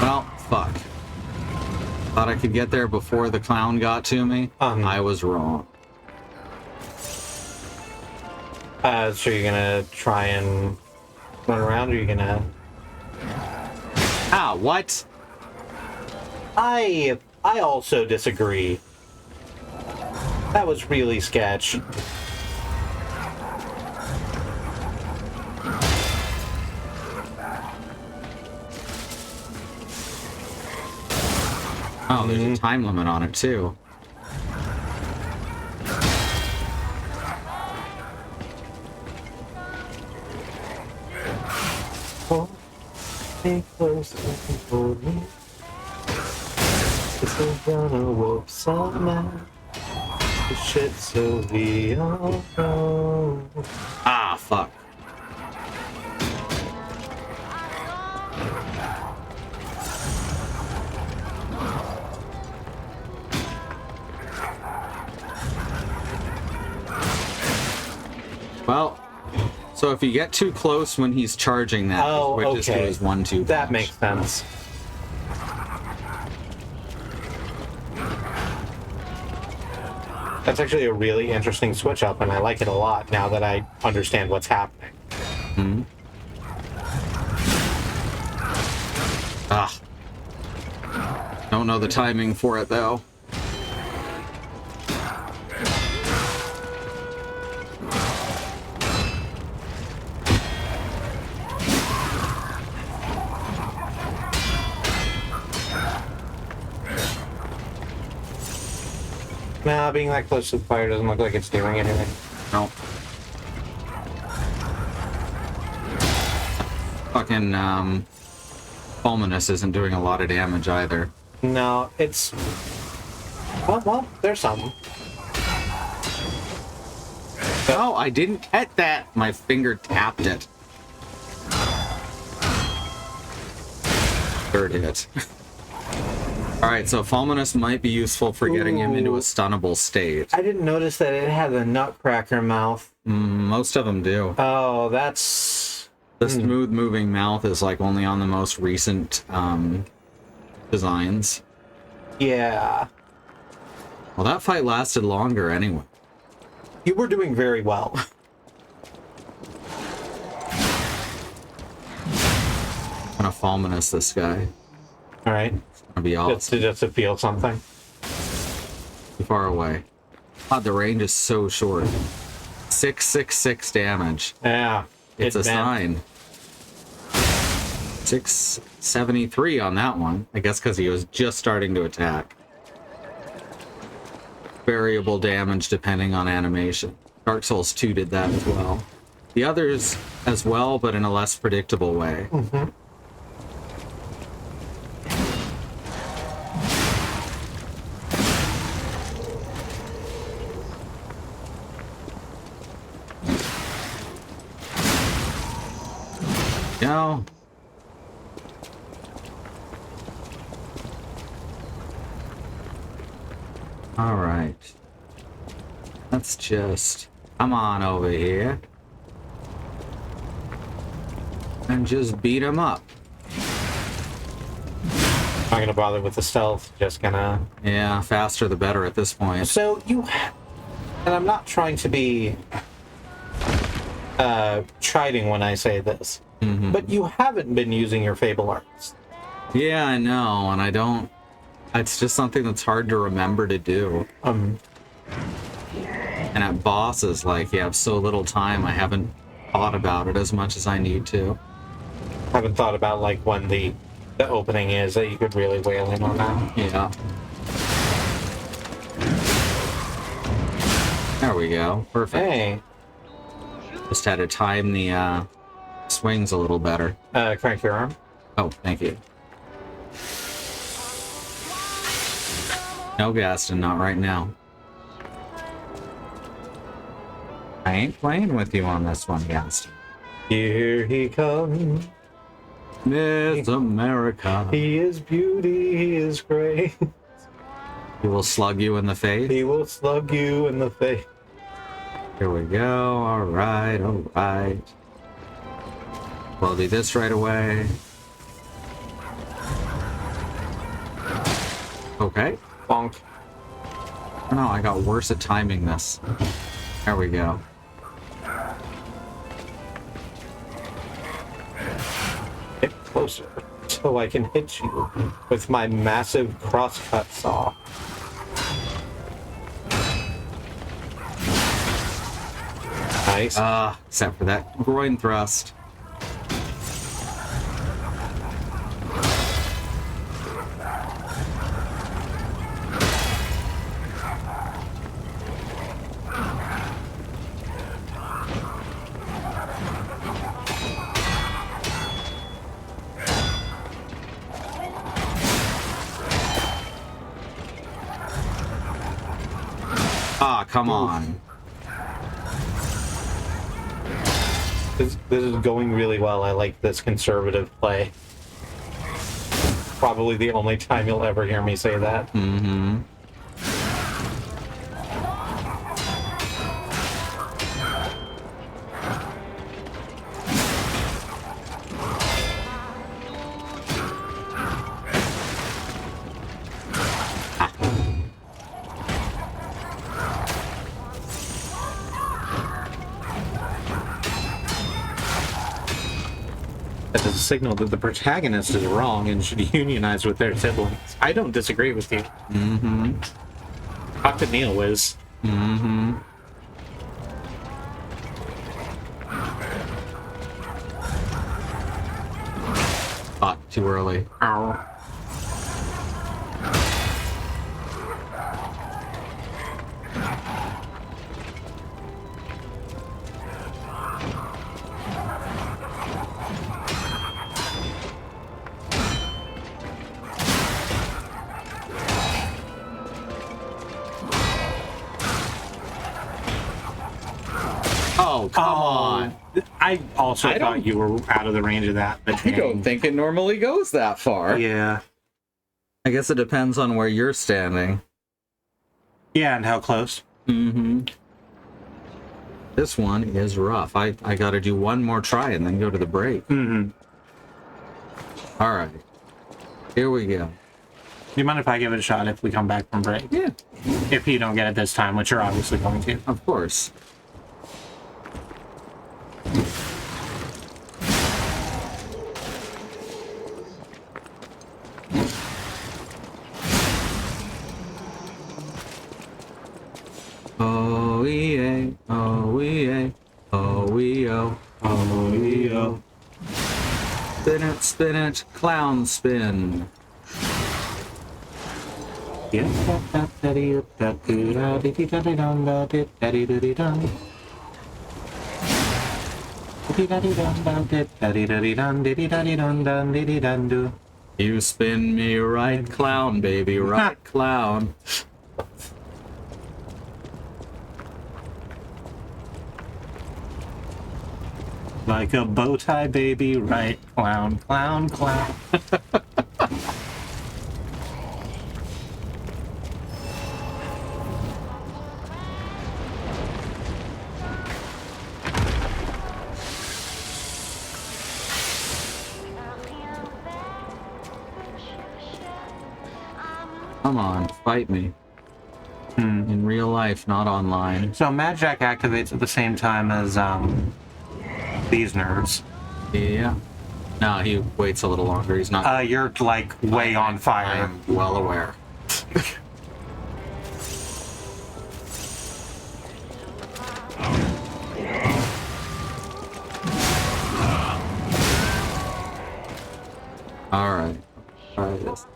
Well, fuck. Thought I could get there before the clown got to me. I was wrong. So you're gonna try and run around, or you're gonna... Ah, what? I also disagree. That was really sketch. Oh, there's a time limit on it, too. Oh, stay close and hold me. This is gonna whoop some man. The shit so we all know. Ah, fuck. Well, so if you get too close when he's charging that, Oh, which is okay. his 1-2 That punch. makes sense. That's actually a really interesting switch up, and I like it a lot now that I understand what's happening. Hmm. Ah. Don't know the timing for it, though. Nah, being that close to the fire doesn't look like it's doing anything. No. Fucking, Fulminous isn't doing a lot of damage either. No, it's... Well, there's something. Oh, I didn't get that! My finger tapped it. Third hit. Alright, so Fulminous might be useful for getting him into a stunnable state. I didn't notice that it had a nutcracker mouth. Most of them do. Oh, that's... The smooth-moving mouth is like only on the most recent designs. Yeah. Well, that fight lasted longer anyway. You were doing very well. I'm gonna Fulminous this guy. Alright. It's gonna be awesome. Just to feel something. Too far away. God, the range is so short. 666 damage. Yeah. It's a bent. sign. 673 on that one. I guess because he was just starting to attack. Variable damage depending on animation. Dark Souls 2 did that as well. The others as well, but in a less predictable way. Mm-hmm. No. All right. Let's just come on over here and just beat him up. Not gonna bother with the stealth, just gonna... Yeah, faster the better at this point. So you... And I'm not trying to be... chiding when I say this. But you haven't been using your Fable Arts. Yeah, I know, and I don't... It's just something that's hard to remember to do. And at bosses, like, you have so little time, I haven't thought about it as much as I need to. Haven't thought about, like, when the opening is that you could really wail him on that. Yeah. There we go. Perfect. Hey, Just had to time the swings a little better. crank your arm. Oh, thank you. No, Gaston, not right now. I ain't playing with you on this one, Gaston. Here he comes. Miss America. He is beauty, he is great. He will slug you in the face. He will slug you in the face. Here we go. All right, all right. We'll do this right away. Okay. Bonk. Oh no, I got worse at timing this. There we go. Get closer so I can hit you with my massive crosscut saw. Nice. Except for that groin thrust. Ah, come on. This is going really well. I like this conservative play. Probably the only time you'll ever hear me say that. Mm-hmm. That is a signal that the protagonist is wrong and should unionize with their siblings. I don't disagree with you. Mm-hmm. Talk to Neil, Wiz. Mm-hmm. Too early. Ow. Oh, come on. I also I thought don't- you were out of the range of that. But I don't think it normally goes that far. Yeah. I guess it depends on where you're standing. Yeah, and how close? Mm-hmm. This one is rough. I gotta do one more try and then go to the break. Mm-hmm. All right. Here we go. Do you mind if I give it a shot if we come back from break? Yeah, If you don't get it this time, which you're obviously going to. of course. Oh, yeah. Oh, yeah. Oh, oh. Oh, Spin it, clown spin. You spin me right, clown, baby, right, clown. Like a bow tie baby, right? Clown, clown, clown. Come on, fight me. In real life, not online. So Mad Jack activates at the same time as these nerds. Yeah. No, he waits a little longer. He's not. You're like way on fire. I'm well aware. All right. Try this.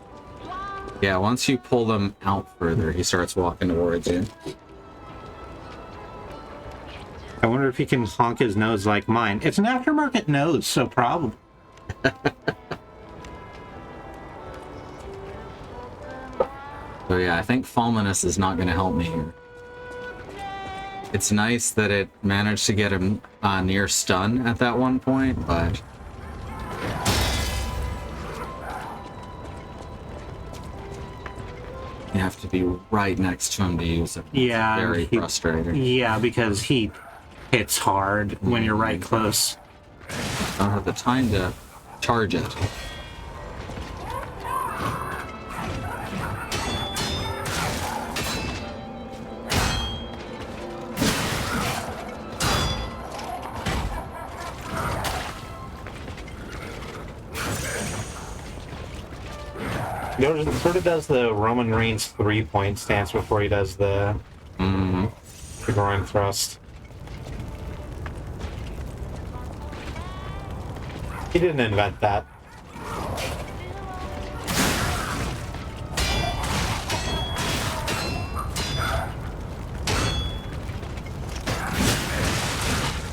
Yeah, once you pull them out further, he starts walking towards you. I wonder if he can honk his nose like mine. It's an aftermarket nose, so probably. So yeah, I think Fulminous is not going to help me here. It's nice that it managed to get him near stun at that one point, but... You have to be right next to him to use it. Yeah. It's very frustrating. Yeah, because he hits hard when you're right close. I don't have the time to charge it. He sort of does the Roman Reigns 3-point stance before he does the groin thrust. He didn't invent that.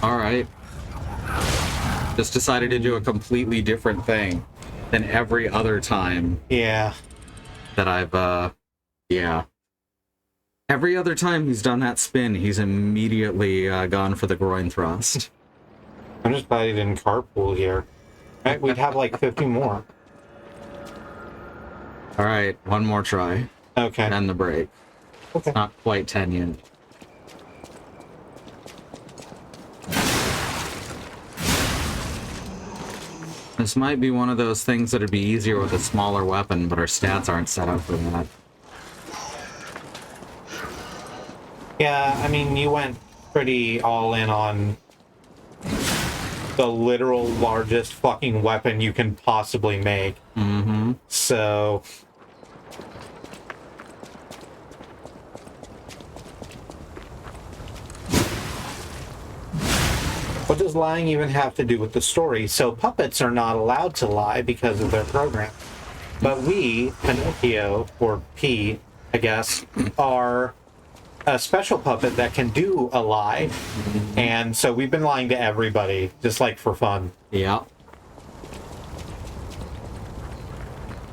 All right. Just decided to do a completely different thing than every other time Yeah. that I've, yeah. Every other time he's done that spin, he's immediately gone for the groin thrust. I'm just glad he didn't carpool here. Right? We'd have like 50 more. All right, one more try. Okay. And the break. Okay. It's not quite 10 yet. This might be one of those things that'd be easier with a smaller weapon, but our stats aren't set up for that. Yeah, I mean, you went pretty all in on the literal largest fucking weapon you can possibly make. Mm-hmm. So... what does lying even have to do with the story? So puppets are not allowed to lie because of their program. But we, Pinocchio, or P, I guess, are a special puppet that can do a lie. And so we've been lying to everybody, just like for fun. Yeah.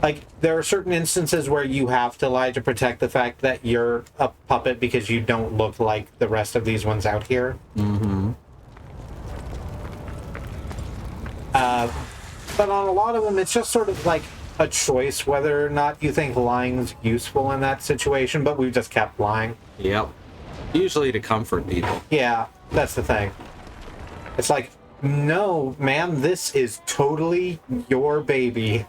Like, there are certain instances where you have to lie to protect the fact that you're a puppet because you don't look like the rest of these ones out here. Mm-hmm. But on a lot of them, it's just sort of like a choice whether or not you think lying's useful in that situation, but we've just kept lying. Yep. Usually to comfort people. Yeah, that's the thing. It's like, no, ma'am, this is totally your baby.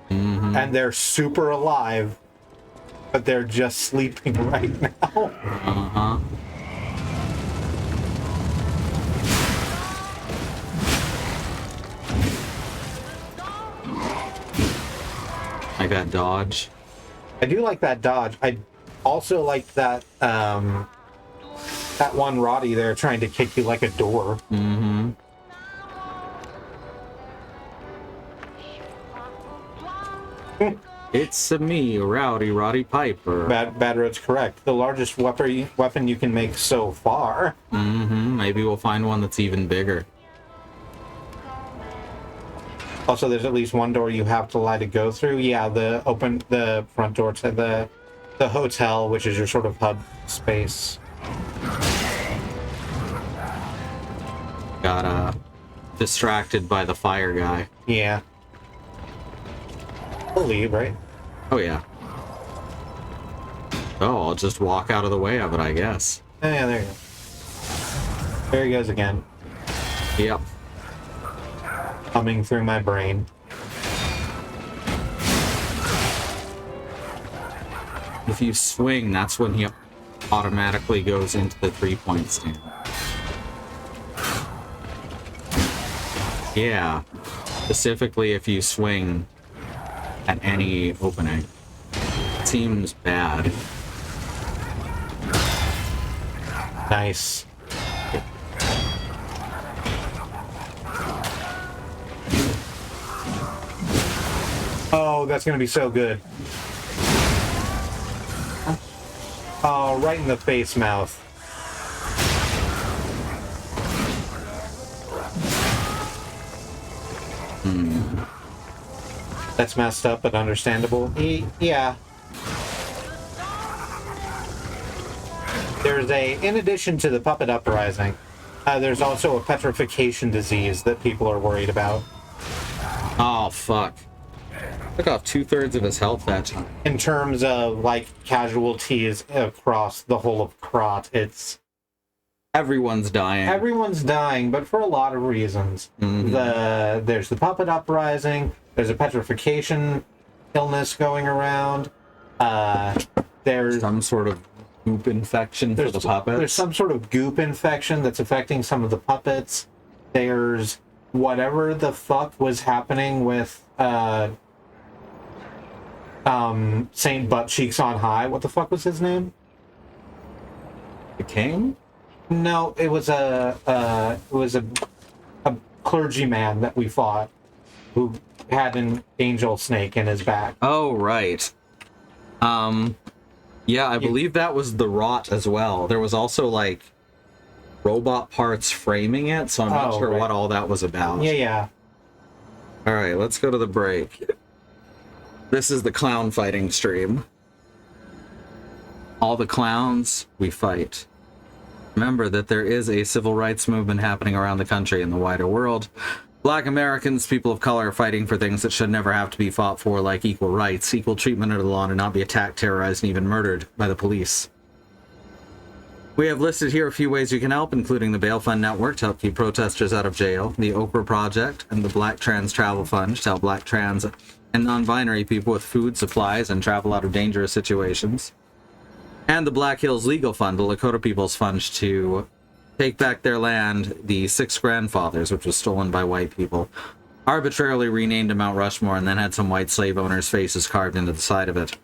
Mm-hmm. And they're super alive, but they're just sleeping right now. Uh-huh. Like that dodge. I do like that dodge. I also like that that one Roddy there trying to kick you like a door. Mm-hmm. It's me, Rowdy Roddy Piper. Bad Road's correct. The largest weapon you can make so far. Mm-hmm. Maybe we'll find one that's even bigger. Also, there's at least one door you have to lie to go through. Yeah, the front door to the hotel, which is your sort of hub space. Got distracted by the fire guy. Yeah. I'll leave, right? Oh yeah. Oh, I'll just walk out of the way of it, I guess. Yeah, there you go. There he goes again. Yep. Coming through my brain. If you swing, that's when he automatically goes into the 3-point stand. Yeah. Specifically if you swing at any opening. Seems bad. Nice. Oh, that's gonna be so good. Oh, right in the face mouth. That's messed up, but understandable. Yeah. There's in addition to the puppet uprising, there's also a petrification disease that people are worried about. Oh, fuck. Took off 2/3 of his health that time. In terms of, like, casualties across the whole of Krot, it's... Everyone's dying. Everyone's dying, but for a lot of reasons. Mm-hmm. There's the puppet uprising, there's a petrification illness going around, there's... Some sort of goop infection for the puppets. There's some sort of goop infection that's affecting some of the puppets. There's whatever the fuck was happening with Saint Butt Cheeks on High. What the fuck was his name? The king? No, it was a clergyman that we fought who had an angel snake in his back. Oh, right. Yeah, I believe that was the rot as well. There was also, like, robot parts framing it, so I'm not sure what all that was about. Yeah. Alright, let's go to the break. This is the clown fighting stream. All the clowns, we fight. Remember that there is a civil rights movement happening around the country and the wider world. Black Americans, people of color, are fighting for things that should never have to be fought for, like equal rights, equal treatment under the law, and not be attacked, terrorized, and even murdered by the police. We have listed here a few ways you can help, including the Bail Fund Network to help keep protesters out of jail, the Oprah Project, and the Black Trans Travel Fund to help black trans and non-binary people with food, supplies, and travel out of dangerous situations. And the Black Hills Legal Fund, the Lakota People's Fund, to take back their land, the Six Grandfathers, which was stolen by white people, arbitrarily renamed to Mount Rushmore, and then had some white slave owners' faces carved into the side of it.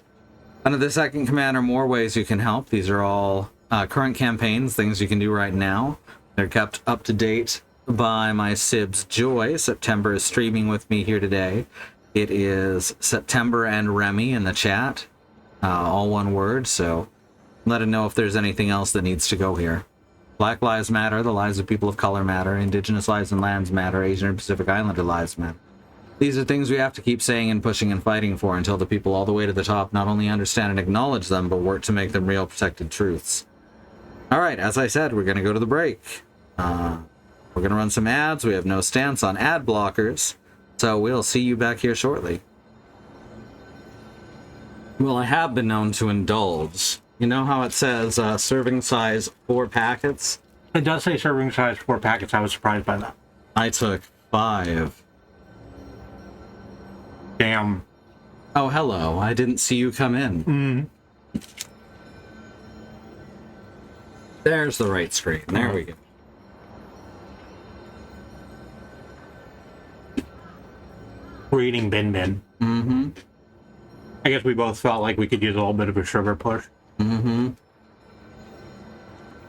Under the second command are more ways you can help. These are all current campaigns, things you can do right now. They're kept up to date by my Sibs Joy. September is streaming with me here today. It is September and Remy in the chat, all one word, so let him know if there's anything else that needs to go here. Black lives matter, the lives of people of color matter, Indigenous lives and lands matter, Asian and Pacific Islander lives matter. These are things we have to keep saying and pushing and fighting for until the people all the way to the top not only understand and acknowledge them, but work to make them real protected truths. Alright, as I said, we're going to go to the break. We're going to run some ads. We have no stance on ad blockers. So we'll see you back here shortly. Well, I have been known to indulge. You know how it says serving size 4 packets? It does say serving size 4 packets. I was surprised by that. I took 5. Damn. Oh, hello. I didn't see you come in. There's the right screen. There we go. We're eating Bin Bin. Mm-hmm. I guess we both felt like we could use a little bit of a sugar push. Mm-hmm.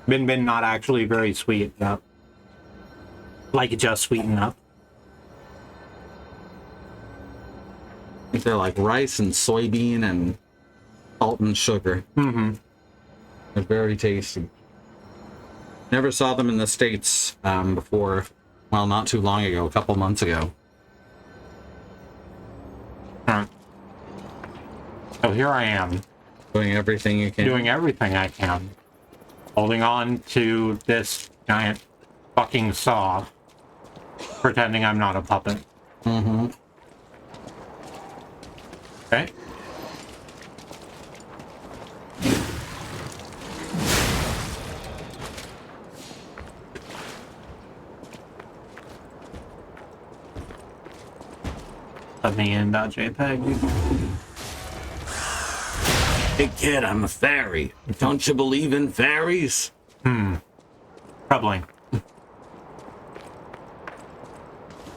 Bin Bin not actually very sweet, yeah. Like just sweet enough. They're like rice and soybean and salt and sugar. Mm-hmm. They're very tasty. Never saw them in the States before, well, not too long ago, a couple months ago. Alright. So here I am. Doing everything you can. Doing everything I can. Holding on to this giant fucking saw. Pretending I'm not a puppet. Mm-hmm. Okay. Let me in .jpg. Hey kid, I'm a fairy. Don't you believe in fairies? Troubling.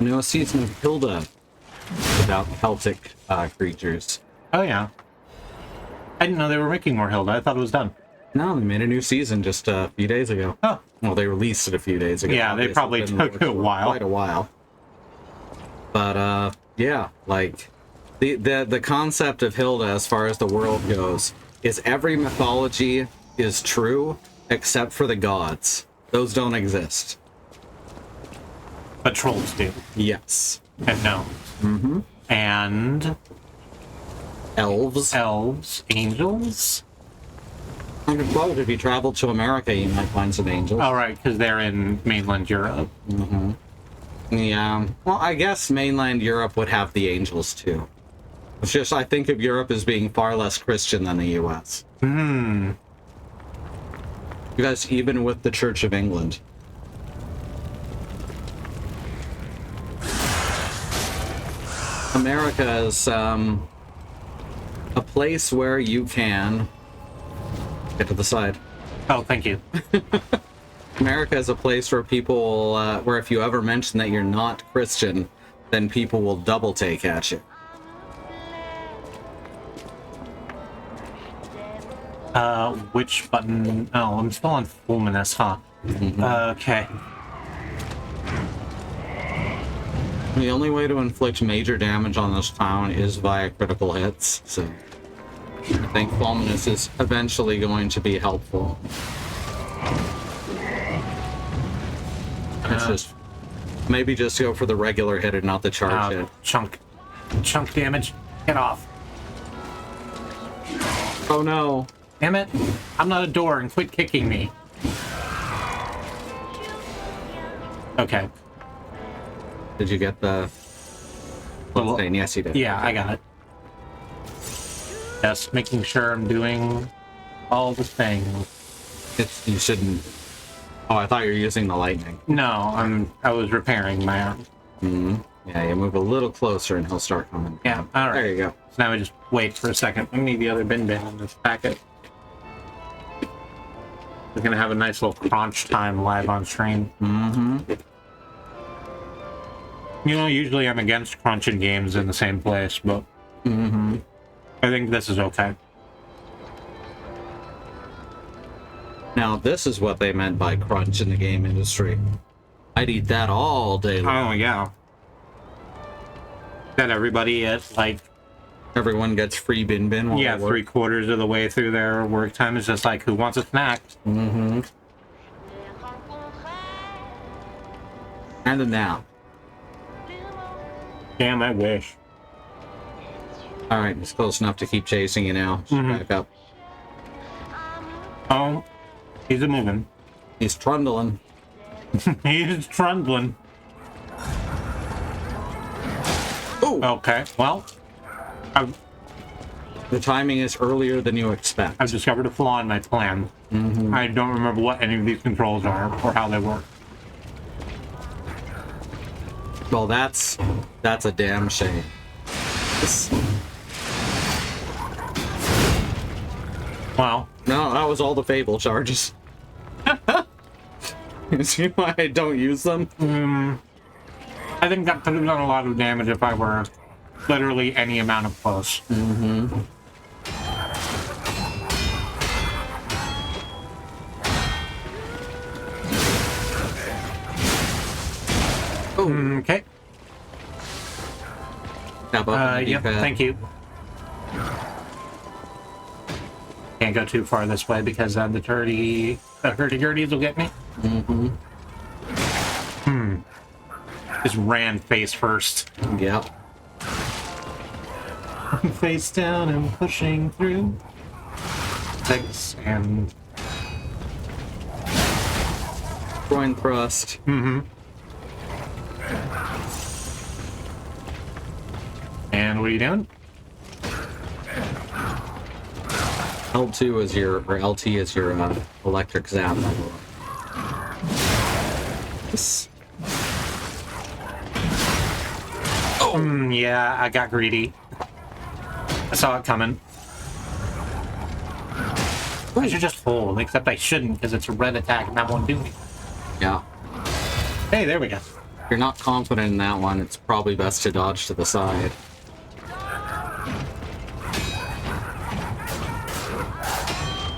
New season of Hilda about Celtic creatures. Oh yeah. I didn't know they were making more Hilda. I thought it was done. No, they made a new season just a few days ago. Oh. Well, they released it a few days ago. Yeah, they Obviously, probably it's been in the took works a for while. Quite a while. But yeah, like the concept of Hilda as far as the world goes is every mythology is true except for the gods. Those don't exist. But trolls do. Yes. And no. Mm-hmm. And Elves. elves, angels. I suppose if you travel to America, you might find some angels. All right, because they're in mainland Europe. Mm-hmm. Yeah. Well, I guess mainland Europe would have the angels too. It's just I think of Europe as being far less Christian than the U.S. Hmm. You guys, even with the Church of England. America is a place where you can get to the side. Oh, thank you. America is a place where people, where if you ever mention that you're not Christian, then people will double take at you. Which button? Oh, I'm still on Fulminous, huh? Mm-hmm. Okay. The only way to inflict major damage on this town is via critical hits, so I think Fulminous is eventually going to be helpful. It's just maybe just go for the regular hit and not the charge hit. Chunk damage. Get off. Oh no! Damn it! I'm not a door, and quit kicking me. Okay. Did you get the bloodstain? Yes, you did. Yeah, I got it. Just making sure I'm doing all the things. You shouldn't. Oh, I thought you were using the lightning. No, I was repairing my arm. Mm-hmm. Yeah, you move a little closer and he'll start coming. Yeah, all right. There you go. So now we just wait for a second. We need the other bin in this packet. We're gonna have a nice little crunch time live on stream. Mm-hmm. You know, usually I'm against crunching games in the same place, but Mm-hmm. I think this is okay. Now, this is what they meant by crunch in the game industry. I'd eat that all day long. Oh, yeah. That everybody at, like, Everyone gets free bin while yeah, they work. 3/4 of the way through their work time is just like, who wants a snack? Mm-hmm. And a nap. Damn, I wish. Alright, it's close enough to keep chasing you now. Just Mhm. back up. Oh, he's a moving. He's trundling. He's trundling. Oh! Okay, well, The timing is earlier than you expect. I've discovered a flaw in my plan. I don't remember what any of these controls are or how they work. Well, that's a damn shame. Well, No, that was all the Fable charges. You see why I don't use them? I think that could have done a lot of damage if I were literally any amount of close. Okay. Tap up on the Yep, D-pad. thank you. Can't go too far this way because the hurdy-gurdies will get me. Just ran face first. Yep. Face down and pushing through. 6 and... Groin thrust. And what are you doing? L2 is your, or LT is your electric zap. Yes. Yeah, I got greedy. I saw it coming. I should just hold, except I shouldn't because it's a red attack and that won't do me. Yeah. Hey, there we go. If you're not confident in that one, it's probably best to dodge to the side.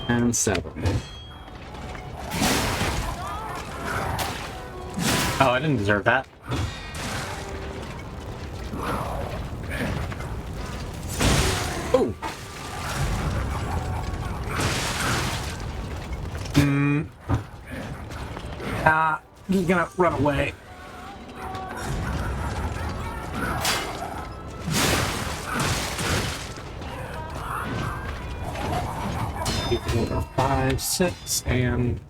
And 7. Oh, I didn't deserve that. Oh! He's gonna run away. Four, 5, 6, and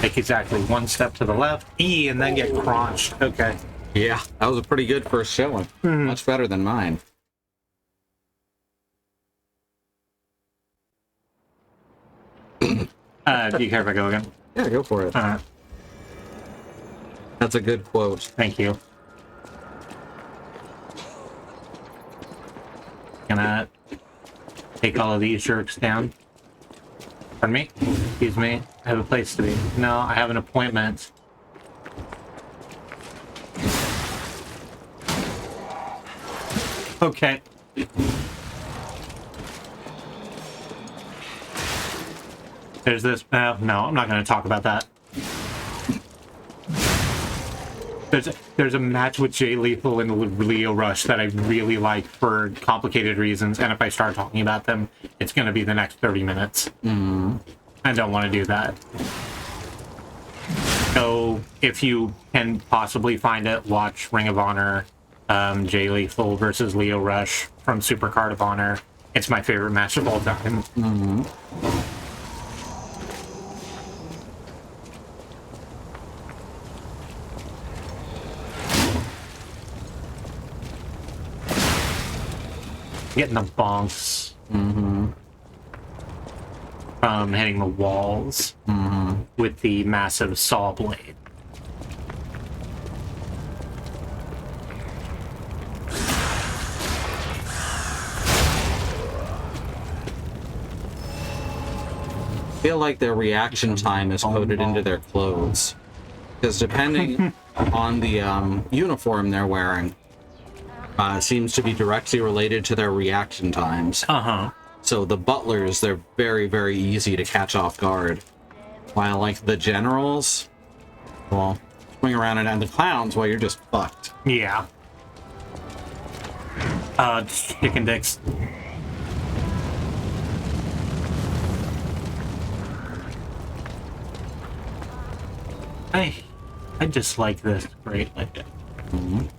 take exactly one step to the left. E, and then get crunched. Okay. Yeah, that was a pretty good first showing. Much better than mine. Do you care if I go again? Yeah, go for it. Alright. That's a good quote. Thank you. Gonna take all of these jerks down. Pardon me? Excuse me. I have a place to be. No, I have an appointment. Okay. There's this. No, I'm not going to talk about that. There's a match with Jay Lethal and Leo Rush that I really like for complicated reasons, and if I start talking about them, it's going to be the next 30 minutes. I don't want to do that. So, if you can possibly find it, watch Ring of Honor, Jay Lethal versus Leo Rush from Super Card of Honor. It's my favorite match of all time. Getting the bonks from hitting the walls with the massive saw blade. I feel like their reaction time is coded into their clothes. Because depending on the uniform they're wearing, it seems to be directly related to their reaction times. So the butlers, they're very, very easy to catch off guard. While, like, the generals, well, swing around and the clowns, well, you're just fucked. Yeah. Chicken dicks. I dislike this greatly.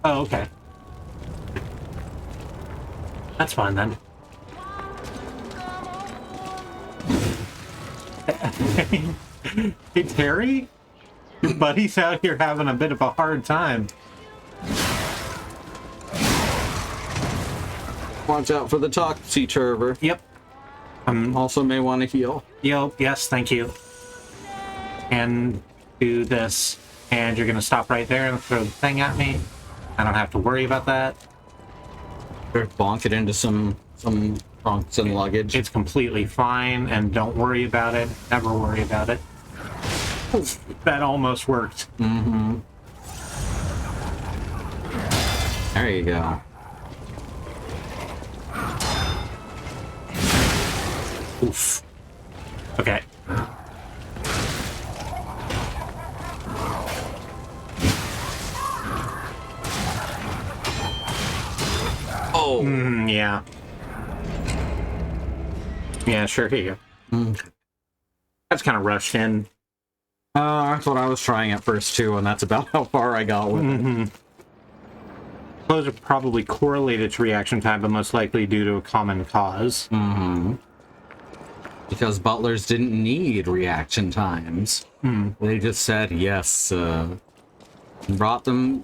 Oh, okay. That's fine then. Hey, Terry? Your buddy's out here having a bit of a hard time. Watch out for the Toxie Turver. Yep. Also may want to heal. Yes, thank you. And do this. And you're going to stop right there and throw the thing at me. I don't have to worry about that. Or bonk it into some trunks and luggage. It's completely fine, and don't worry about it. Never worry about it. That almost worked. Mm-hmm. There you go. Oof. Okay. Oh. Yeah. Yeah, sure, here you go. That's kind of rushed in. That's what I was trying at first too, and that's about how far I got with it. Those are probably correlated to reaction time, but most likely due to a common cause. Because butlers didn't need reaction times. They just said yes. Brought them,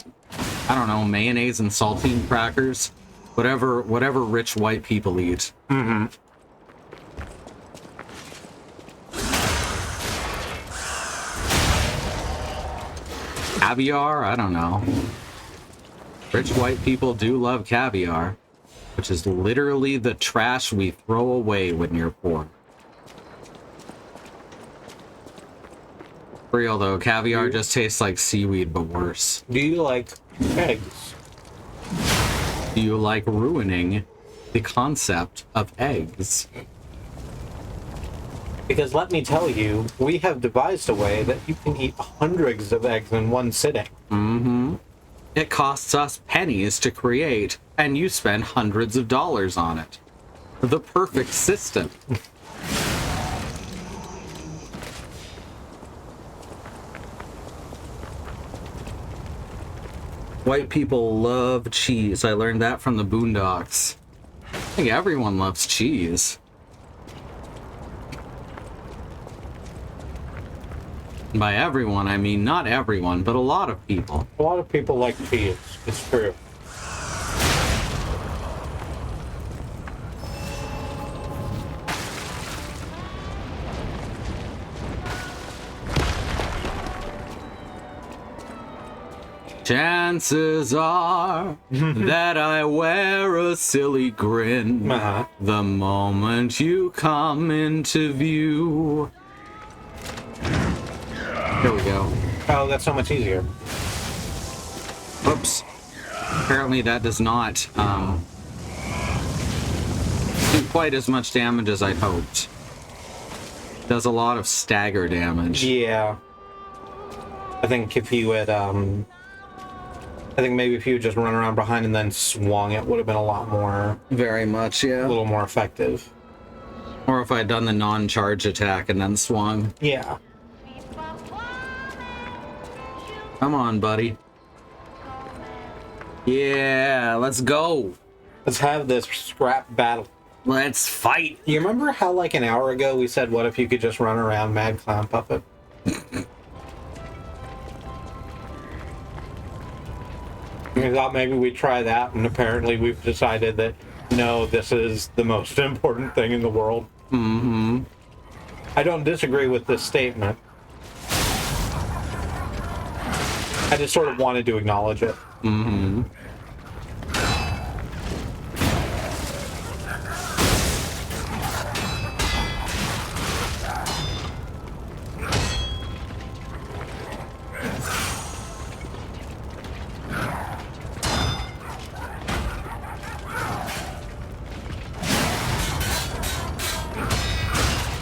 I don't know, mayonnaise and saltine crackers, whatever rich white people eat. Caviar? I don't know. Rich white people do love caviar, which is literally the trash we throw away when you're poor. For real though, caviar just tastes like seaweed, but worse. Do you like eggs? Do you like ruining the concept of eggs? Because let me tell you, we have devised a way that you can eat hundreds of eggs in one sitting. It costs us pennies to create, and you spend hundreds of dollars on it. The perfect system. White people love cheese. I learned that from the Boondocks. I think everyone loves cheese. By everyone, I mean not everyone, but a lot of people. A lot of people like cheese. It's true. Chances are that I wear a silly grin the moment you come into view. Here we go. Oh, that's so much easier. Oops. Apparently that does not do quite as much damage as I'd hoped. Does a lot of stagger damage. Yeah. I think if you had, I think maybe if you had just run around behind and then swung, it would have been a lot more... Very much, yeah. A little more effective. Or if I'd done the non-charge attack and then swung. Yeah. Come on, buddy. Yeah, let's go. Let's have this scrap battle. Let's fight. You remember how, like, an hour ago we said, what if you could just run around Mad Clown Puppet? We thought maybe we'd try that, and apparently we've decided that, no, this is the most important thing in the world. I don't disagree with this statement. I just sort of wanted to acknowledge it.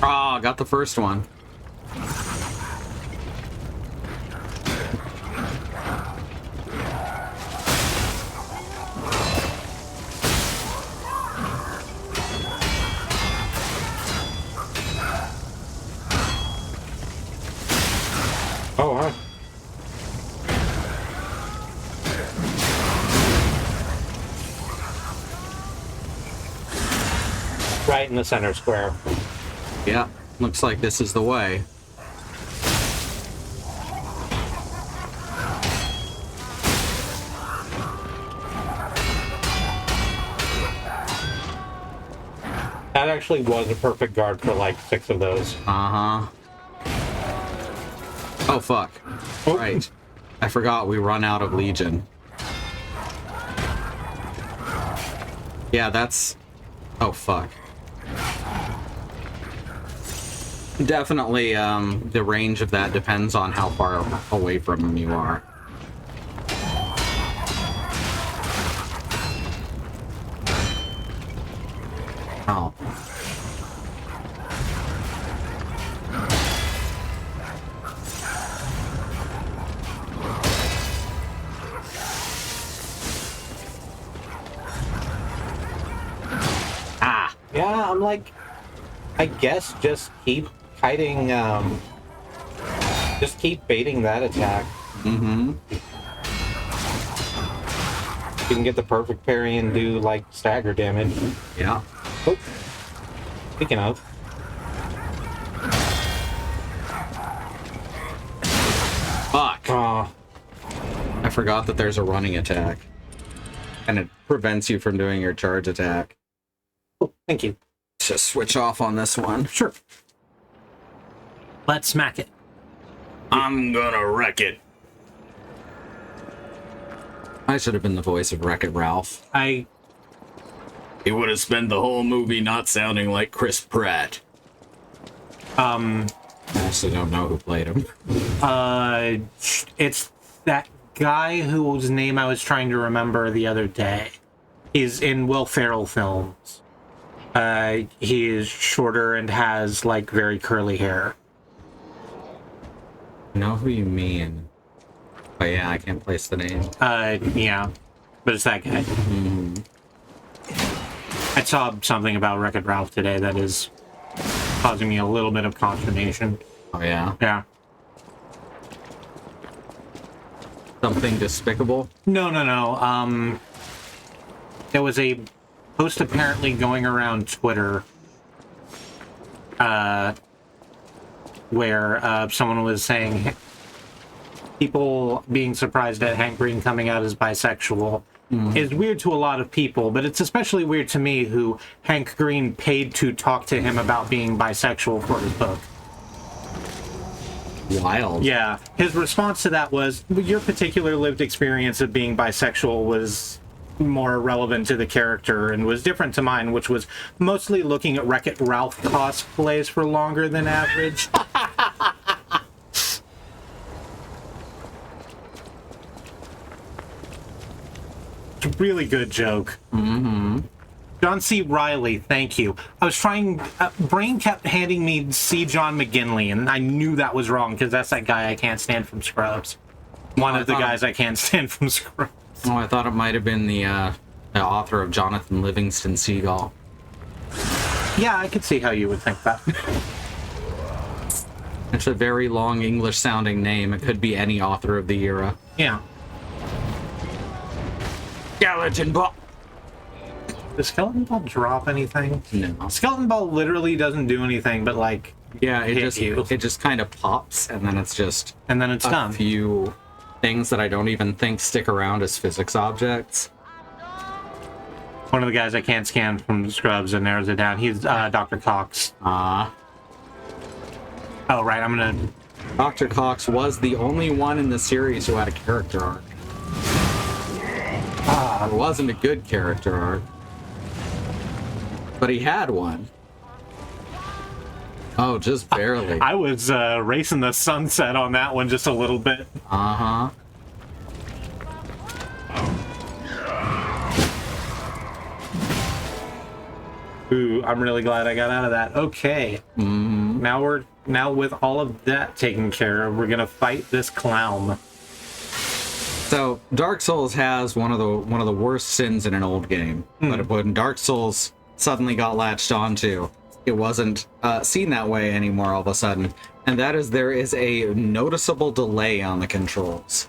Ah, got the first one. Oh, huh. Right in the center square. Yeah, looks like this is the way. actually was a perfect guard for like 6 of those. Uh-huh. Oh, fuck. Oh. Right. I forgot we run out of Legion. Yeah, that's... Oh, fuck. Definitely, the range of that depends on how far away from him you are. Oh. Ah. Yeah, I'm like, I guess just keep kiting, just keep baiting that attack. Mm-hmm. You can get the perfect parry and do, like, stagger damage. Yeah. Oh. Speaking of. Fuck. Oh. I forgot that there's a running attack. And it prevents you from doing your charge attack. Oh, thank you. Just switch off on this one. Sure. Let's smack it. I'm gonna wreck it. I should have been the voice of Wreck-It Ralph. He would have spent the whole movie not sounding like Chris Pratt. I actually don't know who played him. It's that guy whose name I was trying to remember the other day. He's in Will Ferrell films. He is shorter and has, like, very curly hair. I know who you mean. But yeah, I can't place the name. Yeah. But it's that guy. Mm-hmm. I saw something about Wreck-It Ralph today that is causing me a little bit of consternation. Oh yeah? Yeah. Something despicable? No. There was a post apparently going around Twitter where someone was saying people being surprised at Hank Green coming out as bisexual is weird to a lot of people, but it's especially weird to me, who Hank Green paid to talk to him about being bisexual for his book. Wild. Yeah. His response to that was, your particular lived experience of being bisexual was more relevant to the character and was different to mine, which was mostly looking at Wreck-It Ralph cosplays for longer than average. Really good joke. Mm-hmm. John C. Reilly, thank you. I was trying... Brain kept handing me C. John McGinley, and I knew that was wrong, because that's that guy I can't stand from Scrubs. One of the guys I can't stand from Scrubs. Oh, I thought it might have been the author of Jonathan Livingston Seagull. Yeah, I could see how you would think that. It's a very long English-sounding name. It could be any author of the era. Yeah. Skeleton Ball! Does Skeleton Ball drop anything? No. Skeleton Ball literally doesn't do anything but, like, Yeah, it hit just kind of pops, and then it's just and then it's a done. few things that I don't even think stick around as physics objects. One of the guys I can't stand from Scrubs and narrows it down. He's Dr. Cox. Ah. Oh, right, I'm gonna... Dr. Cox was the only one in the series who had a character arc. It wasn't a good character arc, but he had one. Oh, just barely. I was racing the sunset on that one just a little bit. Uh-huh. Ooh, I'm really glad I got out of that. Okay. Mm-hmm. Now with all of that taken care of, we're gonna fight this clown. So Dark Souls has one of the worst sins in an old game, but when Dark Souls suddenly got latched onto, it wasn't seen that way anymore all of a sudden, and that is there is a noticeable delay on the controls.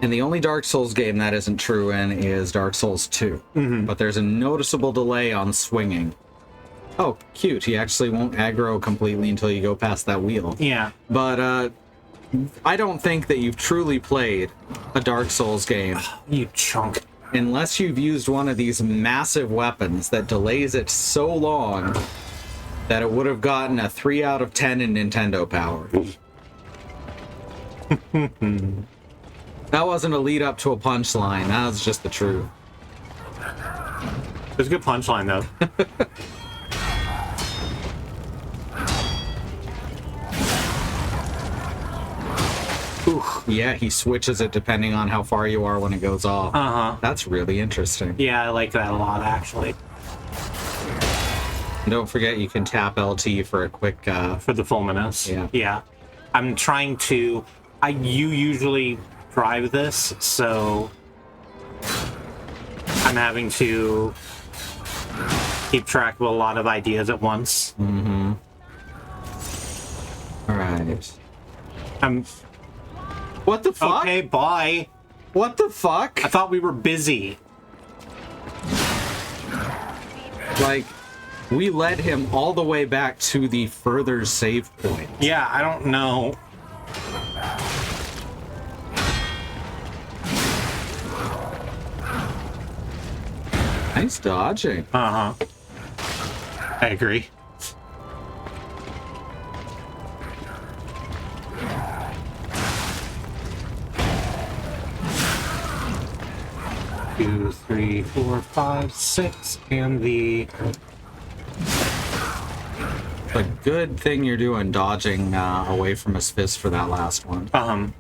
And the only Dark Souls game that isn't true in is Dark Souls 2, but there's a noticeable delay on swinging. Oh, cute! He actually won't aggro completely until you go past that wheel. Yeah. But I don't think that you've truly played a Dark Souls game You chunk. unless you've used one of these massive weapons that delays it so long that it would have gotten a 3 out of 10 in Nintendo Power. That wasn't a lead up to a punchline. That was just the truth. It was a good punchline, though. Ooh, yeah, he switches it depending on how far you are when it goes off. Uh-huh. That's really interesting. Yeah, I like that a lot, actually. And don't forget, you can tap LT for a quick... For the fulminous. Yeah. Yeah. I'm trying to... You usually drive this, so... I'm having to keep track of a lot of ideas at once. Mm-hmm. Alright. What the fuck? Okay, bye. What the fuck? I thought we were busy. Like, we led him all the way back to the further save point. Yeah, I don't know. Nice dodging. Uh-huh. I agree. Two, three, four, five, six, and the... It's a good thing you're doing dodging away from his fist for that last one. Come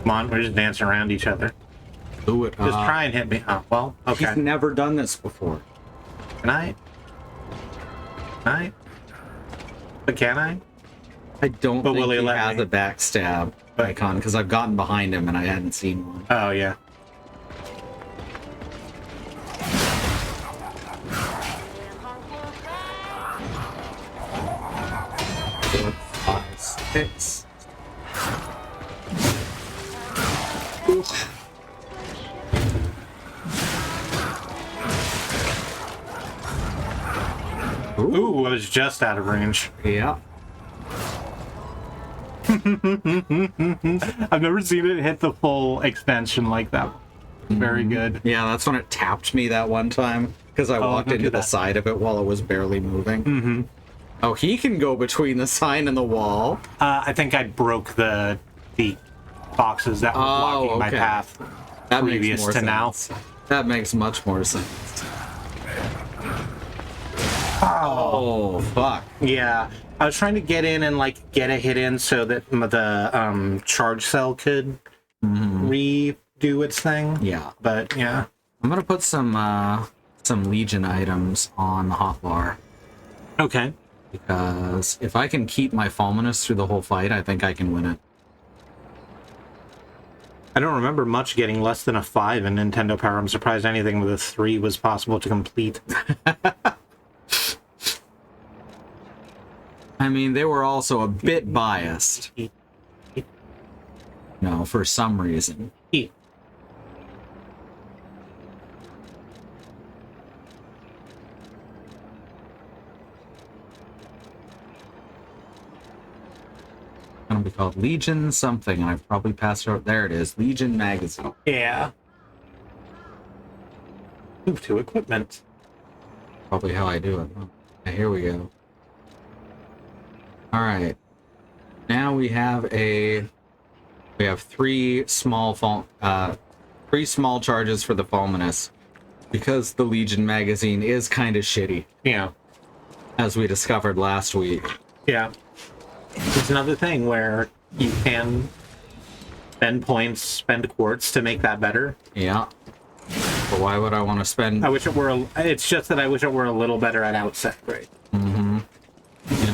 on, we're just dancing around each other. Do it. Just try and hit me. Oh, well, okay. He's never done this before. Can I? Can I? But can I? I don't But think will he he let has me? a backstab icon because I've gotten behind him and I hadn't seen one. Oh, yeah. Four, five, six. Ooh, I was just out of range. Yeah. I've never seen it hit the full extension like that. Very good. Yeah, that's when it tapped me that one time because I walked don't do into the that. side of it while it was barely moving. Mm-hmm. Oh, he can go between the sign and the wall. I think I broke the boxes that were blocking my okay. path That previous makes more to now. sense. That makes much more sense. Oh, fuck. Yeah, I was trying to get in and like get a hit in so that the charge cell could redo its thing. Yeah. But yeah, I'm gonna put some Legion items on the hotbar okay. because if I can keep my Fulminous through the whole fight, I think I can win it. I don't remember much getting less than a 5 in Nintendo Power. I'm surprised anything with a 3 was possible to complete. I mean, they were also a bit biased. No, for some reason. Gonna be called Legion something, and I've probably passed out. There it is, Legion Magazine. Yeah. Move to equipment. Probably how I do it. Oh, yeah, here we go. All right. Now we have three small charges for the Fulminous because the Legion magazine is kind of shitty, Yeah. as we discovered last week. Yeah. It's another thing where you can spend points, spend quartz to make that better. Yeah. But why would I want to spend? I wish it were. It's just that I wish it were a little better at outset. Right.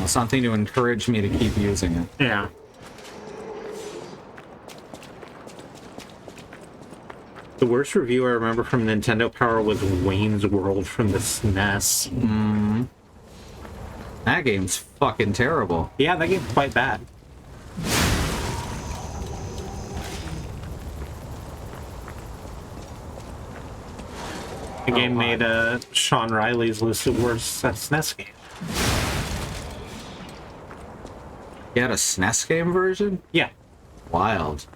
Something to encourage me to keep using it. Yeah. The worst review I remember from Nintendo Power was Wayne's World from the SNES. That game's fucking terrible. Yeah, that game's quite bad. The game made Sean Riley's list of worst SNES games. You had a SNES game version? Yeah. Wild.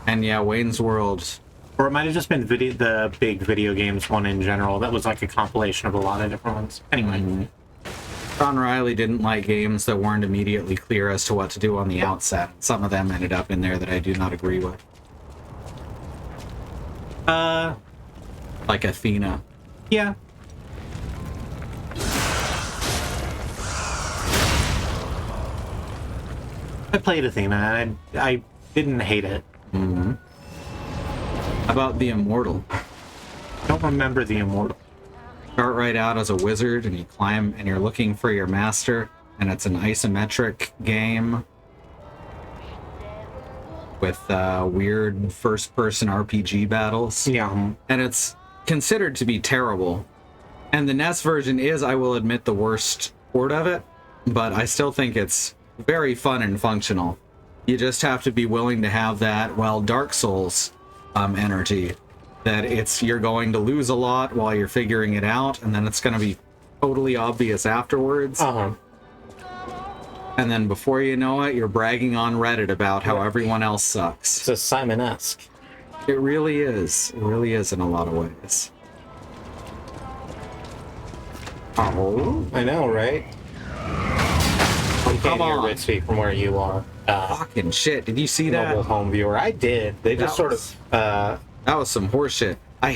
And yeah, Wayne's World Or it might have just been the big video games one in general. That was like a compilation of a lot of different ones. Anyway. John Riley didn't like games that weren't immediately clear as to what to do on the outset. Some of them ended up in there that I do not agree with. Like Athena. Yeah. I played Athena, and I didn't hate it. Mm-hmm. How about The Immortal? I don't remember The Immortal. Start right out as a wizard, and you climb, and you're looking for your master, and it's an isometric game with weird first-person RPG battles. Yeah. And it's considered to be terrible. And the NES version is, I will admit, the worst port of it, but I still think it's very fun and functional. You just have to be willing to have that, well, Dark Souls energy. That you're going to lose a lot while you're figuring it out, and then it's going to be totally obvious afterwards. Uh-huh. And then before you know it, you're bragging on Reddit about how everyone else sucks. It's a Simon-esque. It really is. It really is in a lot of ways. Oh. I know, right? You can't hear Ritzy from where you are. Fucking shit. Did you see that? Mobile home viewer. I did. They just That was some horseshit. I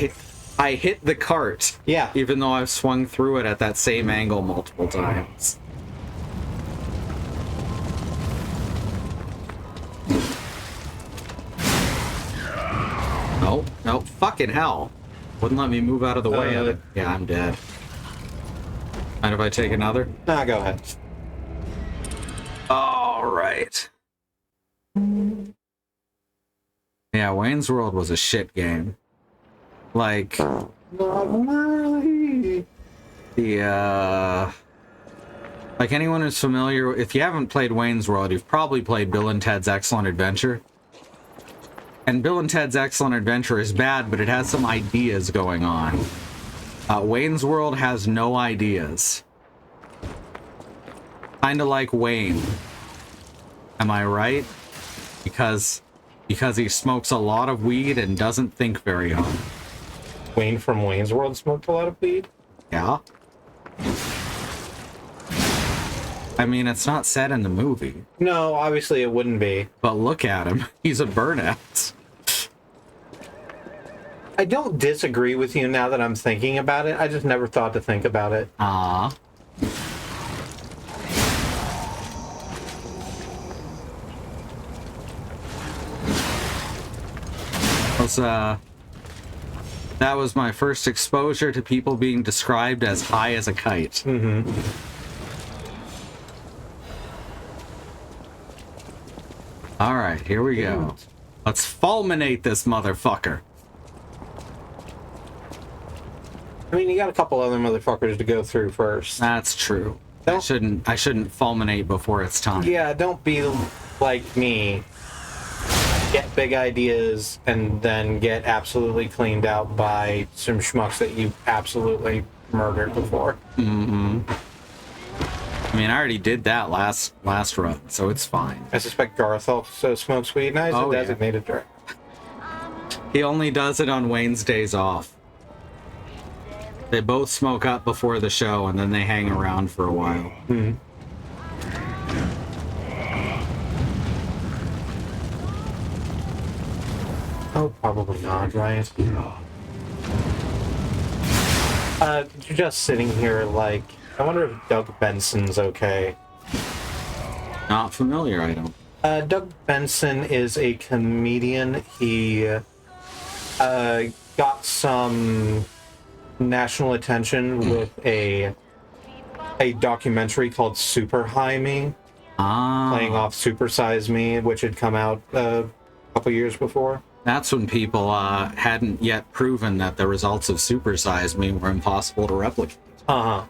hit the cart. Yeah. Even though I've swung through it at that same angle multiple times. No, no, fucking hell. Wouldn't let me move out of the way of it. Yeah, I'm dead. Mind if I take another? Nah, go ahead. All right. Yeah, Wayne's World was a shit game. Like, Not really. like anyone who's familiar, if you haven't played Wayne's World, you've probably played Bill and Ted's Excellent Adventure. And Bill and Ted's Excellent Adventure is bad, but it has some ideas going on. Wayne's World has no ideas. Kinda like Wayne. Am I right? Because he smokes a lot of weed and doesn't think very hard. Wayne from Wayne's World smoked a lot of weed? Yeah? I mean, it's not said in the movie. No, obviously it wouldn't be. But look at him. He's a burnout. I don't disagree with you now that I'm thinking about it. I just never thought to think about it. Ah. That was my first exposure to people being described as high as a kite. Mm-hmm. All right, here we go. Let's fulminate this motherfucker. I mean, you got a couple other motherfuckers to go through first. That's true. I shouldn't fulminate before it's time. Yeah, don't be like me. Get big ideas and then get absolutely cleaned out by some schmucks that you absolutely murdered before. Mm-hmm. I mean, I already did that last run, so it's fine. I suspect Garth also smokes weed, and he's a designated drug. He only does it on Wayne's days off. They both smoke up before the show, and then they hang around for a while. Mm-hmm. Oh, probably not, right? You're just sitting here like, I wonder if Doug Benson's okay. Not familiar, I don't. Doug Benson is a comedian. He got some national attention with a documentary called Super High Me, playing off Super Size Me, which had come out a couple years before. That's when people hadn't yet proven that the results of Super Size Me were impossible to replicate. Uh-huh.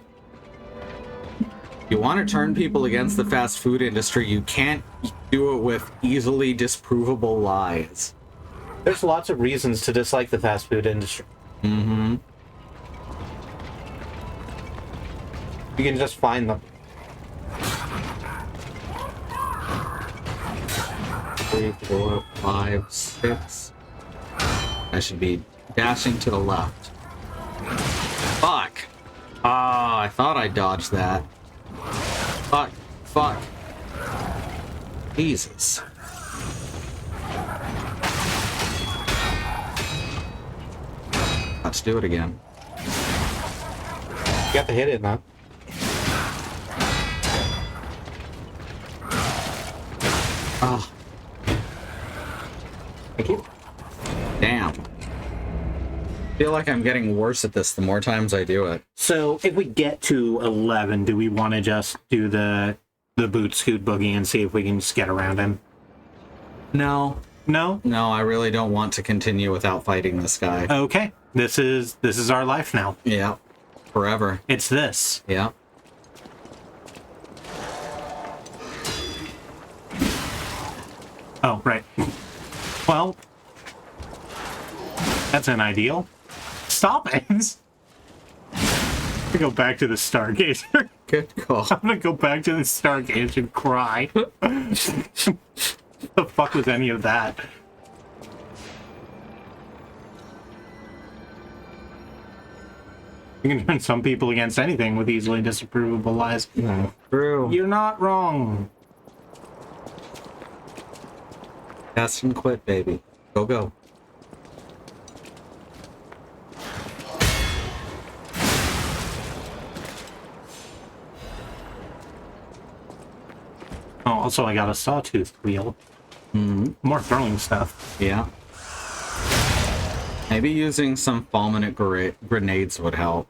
You want to turn people against the fast food industry, you can't do it with easily disprovable lies. There's lots of reasons to dislike the fast food industry. Mm-hmm. You can just find them. 3, 4, 5, 6. I should be dashing to the left. Fuck! Ah, I thought I dodged that. Fuck. Fuck. Jesus. Let's do it again. You got to hit it, huh? Oh, Thank you. damn. I feel like I'm getting worse at this the more times I do it. So if we get to 11, do we want to just do the boot scoot boogie and see if we can just get around him? No. No? No, I really don't want to continue without fighting this guy. Okay. This is our life now. Yeah. Forever. It's this. Yeah. Oh, right. Well, that's an ideal. Stop it! I'm gonna go back to the Stargazer. Good call. I'm gonna go back to the Stargazer and cry. The fuck was any of that? You can turn some people against anything with easily disapprovable lies. True. You're not wrong. Cast and quit, baby. Go, go. Oh, also I got a sawtooth wheel. More throwing stuff. Yeah. Maybe using some fulminant grenades would help.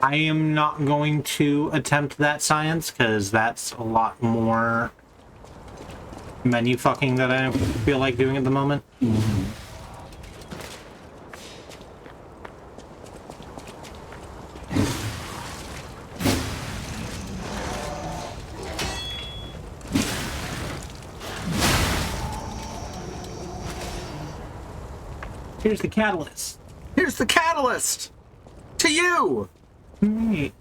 I am not going to attempt that science, because that's a lot more menu fucking that I feel like doing at the moment. Here's the catalyst. Here's the catalyst! To you! Right.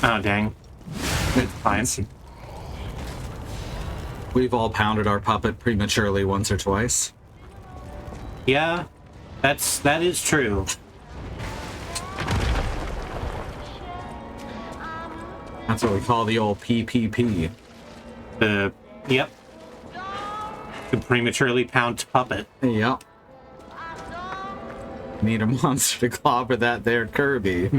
Oh, dang. It's fine. We've all pounded our puppet prematurely once or twice. Yeah, that is true. That's what we call the old PPP. Yep. The prematurely pound puppet. Yep. Need a monster to clobber that there Kirby.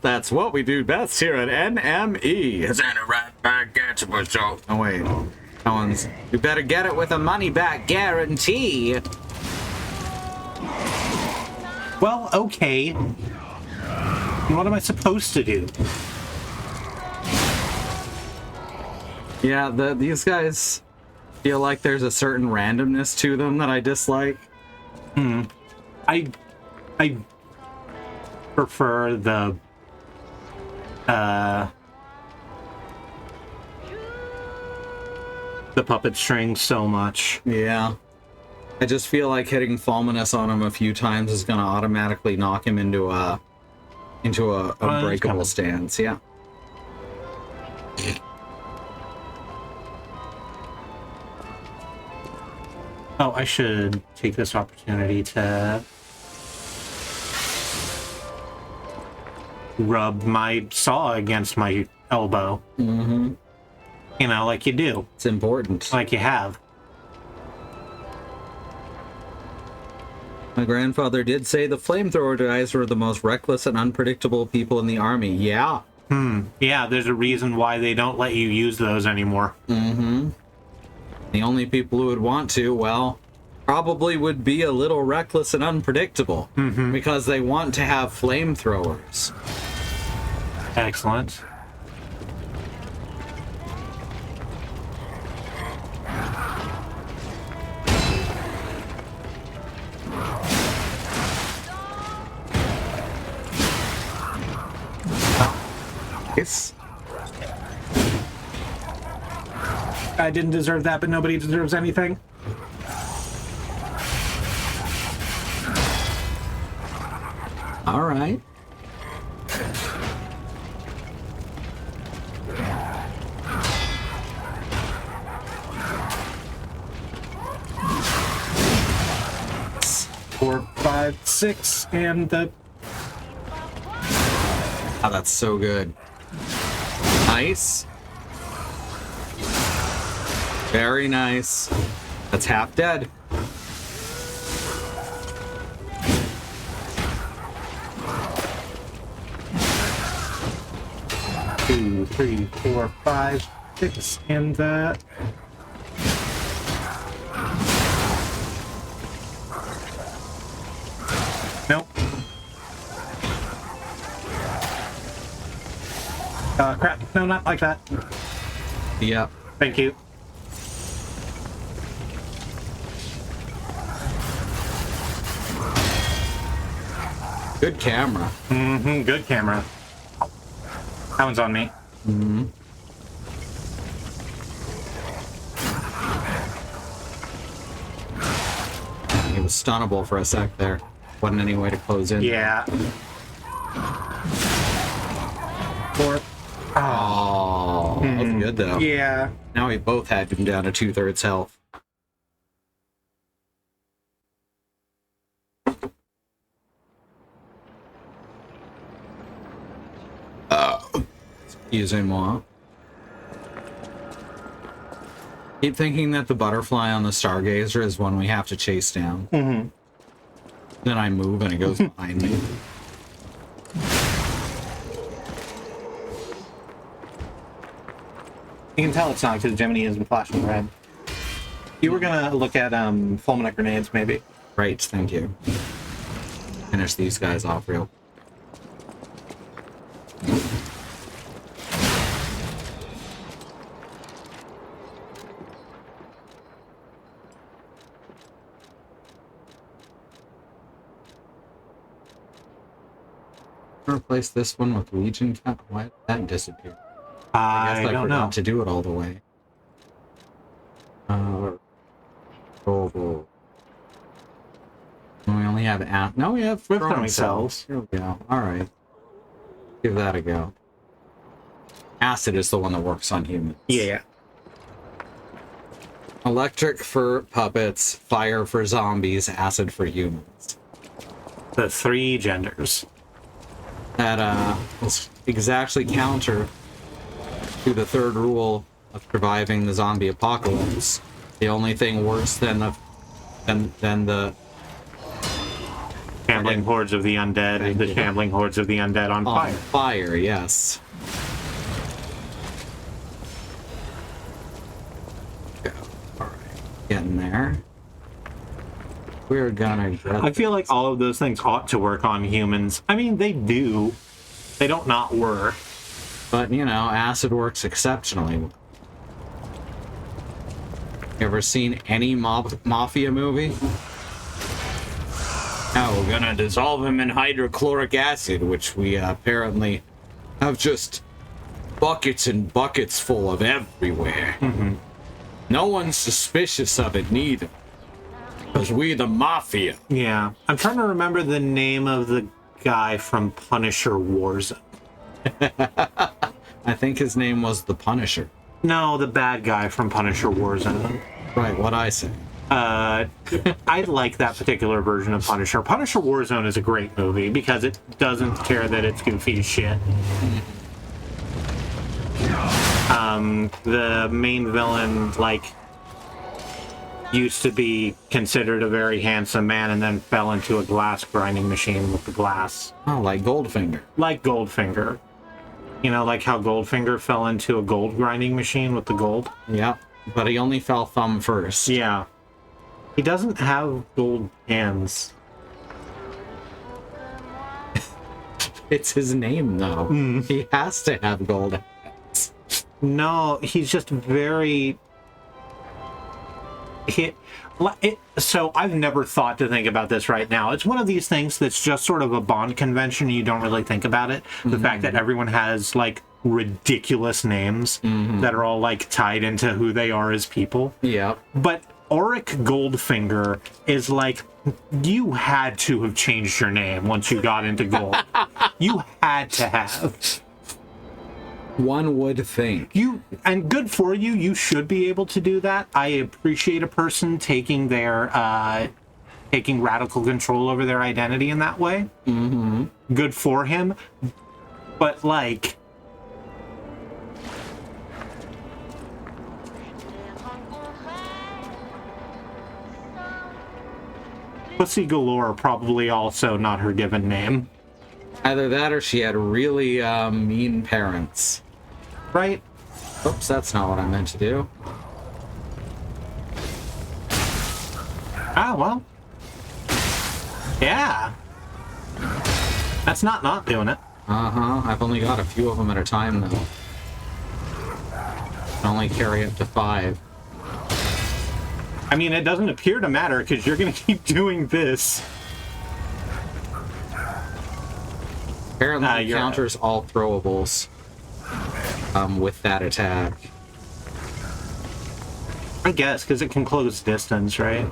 That's what we do best here at NME. Is that a right back get so? Oh wait. That one's. You better get it with a money back guarantee. Well, okay. What am I supposed to do? Yeah, these guys feel like there's a certain randomness to them that I dislike. I prefer the puppet string so much. Yeah. I just feel like hitting Fulminus on him a few times is gonna automatically knock him into a breakable stance. Yeah. Oh, I should take this opportunity to rub my saw against my elbow. Mm-hmm. You know, like you do. It's important. Like you have. My grandfather did say the flamethrower guys were the most reckless and unpredictable people in the army. Yeah. Yeah, there's a reason why they don't let you use those anymore. Mm-hmm. The only people who would want to, well, probably would be a little reckless and unpredictable. Because they want to have flamethrowers. Excellent. Yes. I didn't deserve that, but nobody deserves anything. All right. Four, five, six, and the... Oh, that's so good. Nice. Very nice. That's half dead. Two, three, four, five, six, and the... Nope. Crap. No, not like that. Yep. Thank you. Good camera. Mm-hmm. Good camera. That one's on me. Mm-hmm. He was stunnable for a sec there. Wasn't any way to close in. Yeah. Four. Oh, that was good though. Yeah. Now we both had him down to 2/3 health. Excusez-moi. Keep thinking that the butterfly on the Stargazer is one we have to chase down. Mm-hmm. Then I move and it goes behind me. You can tell it's not because Gemini isn't flashing red. You were gonna look at fulminate grenades, maybe. Right, thank you. Finish these guys off real. Replace this one with Legion Cap. Why did that disappear? I guess I don't forgot know. to do it all the way. Oh. We only have no, we have throwing cells. Here we go. All right, give that a go. Acid is the one that works on humans. Yeah. Electric for puppets, fire for zombies, acid for humans. The three genders. That is exactly counter to the third rule of surviving the zombie apocalypse. The only thing worse than the Shambling hordes of the undead is the shambling hordes of the undead on fire. Fire, yes. Go. All right, getting there. We're gonna. I feel like all of those things ought to work on humans. I mean, they do. They don't not work. But you know, acid works exceptionally well. You ever seen any mafia movie? Now we're gonna dissolve him in hydrochloric acid, which we apparently have just buckets and buckets full of everywhere. Mm-hmm. No one's suspicious of it neither, because we the mafia. Yeah. I'm trying to remember the name of the guy from Punisher Warzone. I think his name was the Punisher. No, the bad guy from Punisher Warzone. Right, what I say. I like that particular version of Punisher. Punisher Warzone is a great movie because it doesn't care that it's goofy as shit. The main villain, like, used to be considered a very handsome man and then fell into a glass grinding machine with the glass. Oh, like Goldfinger. Like Goldfinger. You know, like how Goldfinger fell into a gold grinding machine with the gold? Yep, but he only fell thumb first. Yeah. He doesn't have gold hands. It's his name, though. He has to have gold hands. No, he's just very... So I've never thought to think about this right now. It's one of these things that's just sort of a Bond convention. You don't really think about it. The fact that everyone has, like, ridiculous names that are all, like, tied into who they are as people. Yep. But Auric Goldfinger is, like, You had to have changed your name once you got into gold. You had to have. One would think. And good for you. You should be able to do that. I appreciate a person taking taking radical control over their identity in that way. Mm-hmm. Good for him. But like, Pussy Galore probably also not her given name. Either that or she had really mean parents. Right? Oops, that's not what I meant to do. Ah, well. Yeah. That's not doing it. Uh-huh. I've only got a few of them at a time, though. I only carry up to 5. I mean, it doesn't appear to matter because you're going to keep doing this. Apparently, it counters all throwables with that attack. I guess, because it can close distance, right?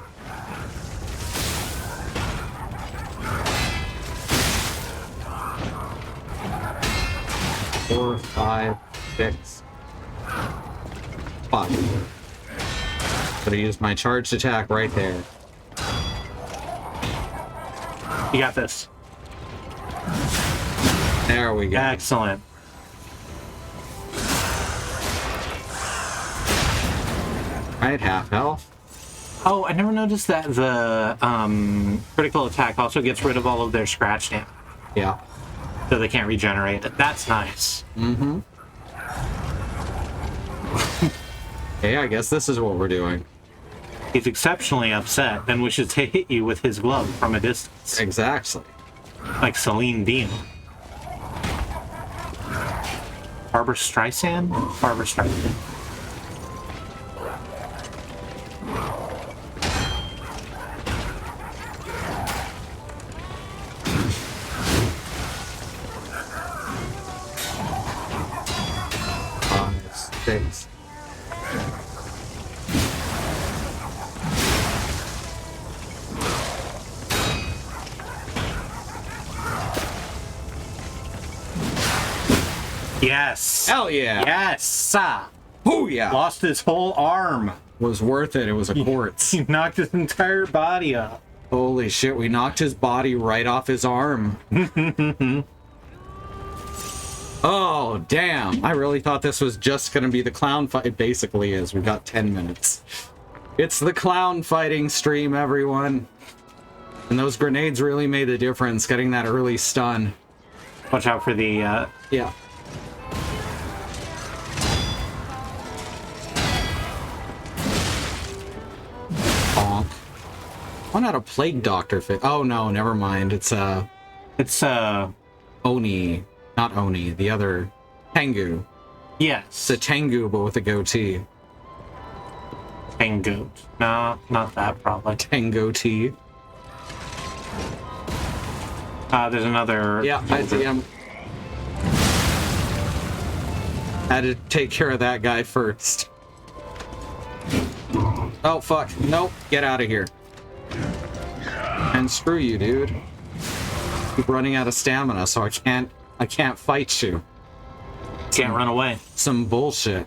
Four, 5, 6, 5. But I used my charged attack right there. You got this. There we go. Excellent. Right, half health. Oh, I never noticed that the critical attack also gets rid of all of their scratch damage, Yeah. so they can't regenerate it. That's nice. Mm-hmm. Hey, I guess this is what we're doing. He's exceptionally upset and wishes to hit you with his glove from a distance. Exactly. Like Celine Dion. Barbara Streisand? Barbara Streisand. Six. Yes! Hell yeah! Yes! Oh yeah! Lost his whole arm. Was worth it. It was a quartz. He knocked his entire body off. Holy shit! We knocked his body right off his arm. Oh damn! I really thought this was just gonna be the clown fight. It basically is. We got 10 minutes. It's the clown fighting stream, everyone. And those grenades really made a difference. Getting that early stun. Watch out for the, Yeah. Bonk. Why not a plague doctor fit? Oh no, never mind. It's Oni. Not Oni, the other Tengu. yes. It's a Tengu, but with a goatee. Tengu. No, not that, probably. Tango T. There's another... Yeah, I see him. Had to take care of that guy first. Oh, fuck. Nope. Get out of here. And screw you, dude. Keep running out of stamina, so I can't fight you. Can't run away. Some bullshit.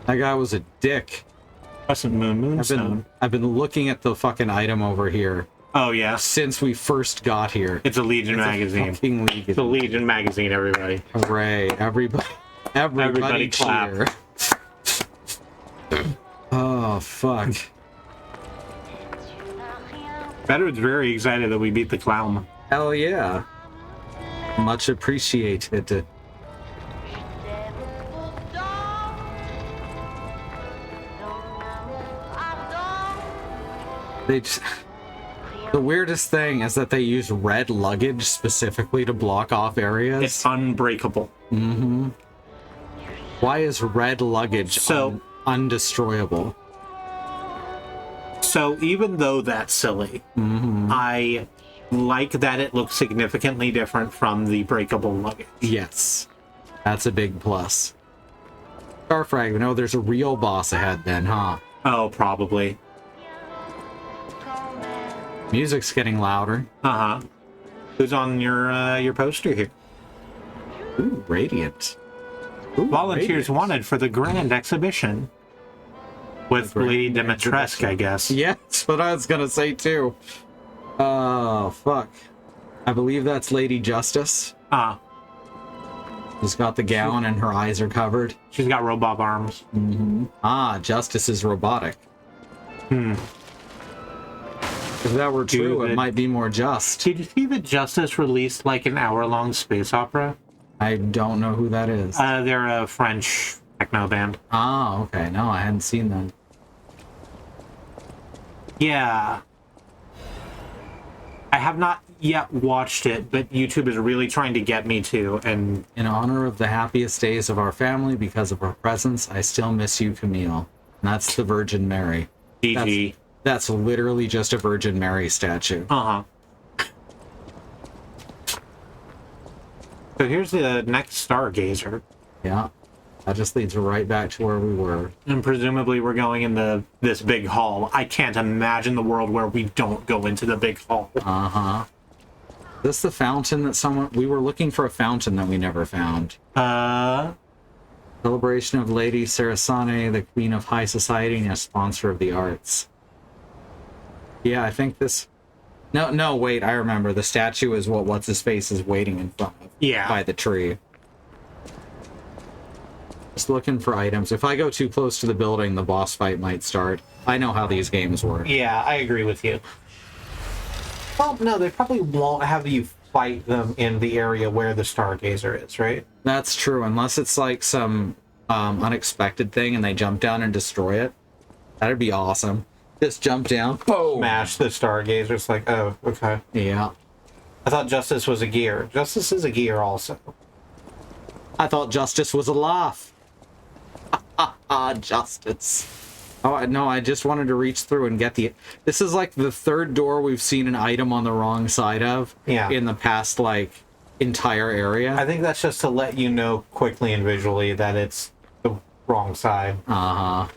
That guy was a dick. Crescent Moon, Moonstone. I've been looking at the fucking item over here Oh, yeah. since we first got here. It's a Legion It's a magazine. fucking Legion. It's a Legion magazine, everybody. Hooray. Everybody clap. cheer. Oh, fuck. Bedouin's very excited that we beat the clown. Hell yeah. Much appreciated. The weirdest thing is that they use red luggage specifically to block off areas. It's unbreakable. Mm-hmm. Why is red luggage So- undestroyable? So even though that's silly, I like that it looks significantly different from the breakable luggage. Yes. That's a big plus. Star Fragment. Oh, there's a real boss ahead then, huh? Oh, probably. Music's getting louder. Uh-huh. Who's on your poster here? Ooh, Radiant. Ooh, Volunteers Radiant. wanted for the grand exhibition. With The grand Lady Dimitrescu, I guess. Yeah, that's what I was gonna say too. Oh, fuck. I believe that's Lady Justice. She's got the gown and her eyes are covered. She's got robot arms. Mm-hmm. Ah, Justice is robotic. If that were true, it might be more just. Did you see that Justice released like an hour-long space opera? I don't know who that is. They're a French techno band. Ah, okay. No, I hadn't seen them. Yeah. I have not yet watched it, but YouTube is really trying to get me to, and... In honor of the happiest days of our family, because of her presence, I still miss you, Camille. And that's the Virgin Mary. GG. That's literally just a Virgin Mary statue. Uh-huh. So here's the next Stargazer. Yeah. That just leads right back to where we were. And presumably we're going in this big hall. I can't imagine the world where we don't go into the big hall. Uh-huh. Is this the fountain that someone... We were looking for a fountain that we never found. Celebration of Lady Sarasane, the Queen of High Society and a sponsor of the arts. Yeah, I think this... No, wait, I remember. The statue is what What's-His-Face is waiting in front of. Yeah. By the tree. Just looking for items. If I go too close to the building, the boss fight might start. I know how these games work. Yeah, I agree with you. Well, no, they probably won't have you fight them in the area where the Stargazer is, right? That's true, unless it's like some unexpected thing and they jump down and destroy it. That'd be awesome. Just jump down. Boom! Smash the Stargazer. It's like, oh, okay. Yeah. I thought Justice was a gear. Justice is a gear also. I thought Justice was a laugh. Justice. Oh, no, I just wanted to reach through and get the... This is like the third door we've seen an item on the wrong side of in the past, like, entire area. I think that's just to let you know quickly and visually that it's the wrong side. Uh-huh.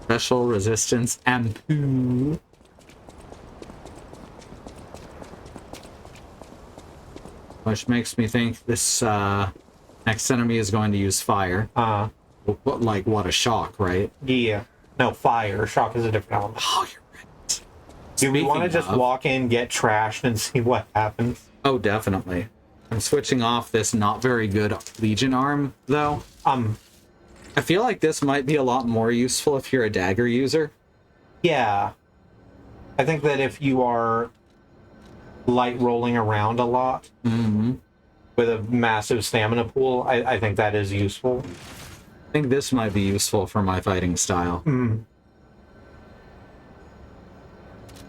Special resistance ampoo. Which makes me think this next enemy is going to use fire. What a shock, right? Yeah. No, fire. Shock is a different element. Oh, you're right. Do we want to just walk in, get trashed, and see what happens? Oh, definitely. I'm switching off this not very good Legion arm, though. I feel like this might be a lot more useful if you're a dagger user. Yeah. I think that if you are light rolling around a lot with a massive stamina pool, I think that is useful. I think this might be useful for my fighting style.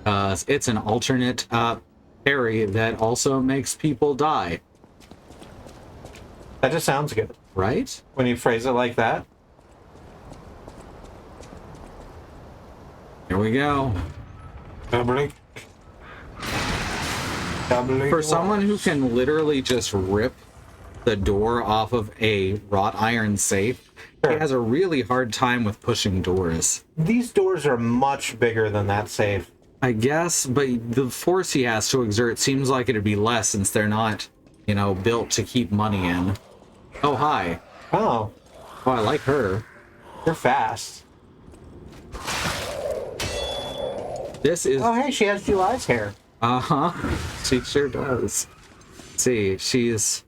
It's an alternate parry that also makes people die. That just sounds good. Right? When you phrase it like that. Here we go. For someone who can literally just rip the door off of a wrought iron safe, he has a really hard time with pushing doors. These doors are much bigger than that safe. I guess, but the force he has to exert seems like it'd be less since they're not, built to keep money in. Oh, hi. Oh. Oh, I like her. You're fast. This is... Oh, hey, she has July's hair. Uh-huh. She sure does. Let's see, she's...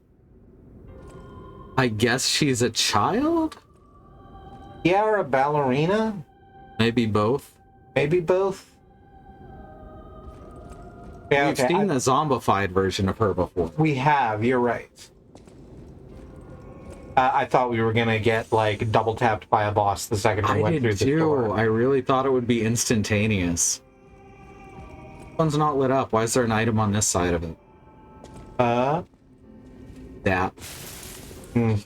I guess she's a child? Yeah, or a ballerina? Maybe both. Maybe both. Yeah, We've seen the zombified version of her before. We have, you're right. I thought we were going to get, like, double tapped by a boss the second we went through the door. I really thought it would be instantaneous. One's not lit up. Why is there an item on this side of it? That. I'm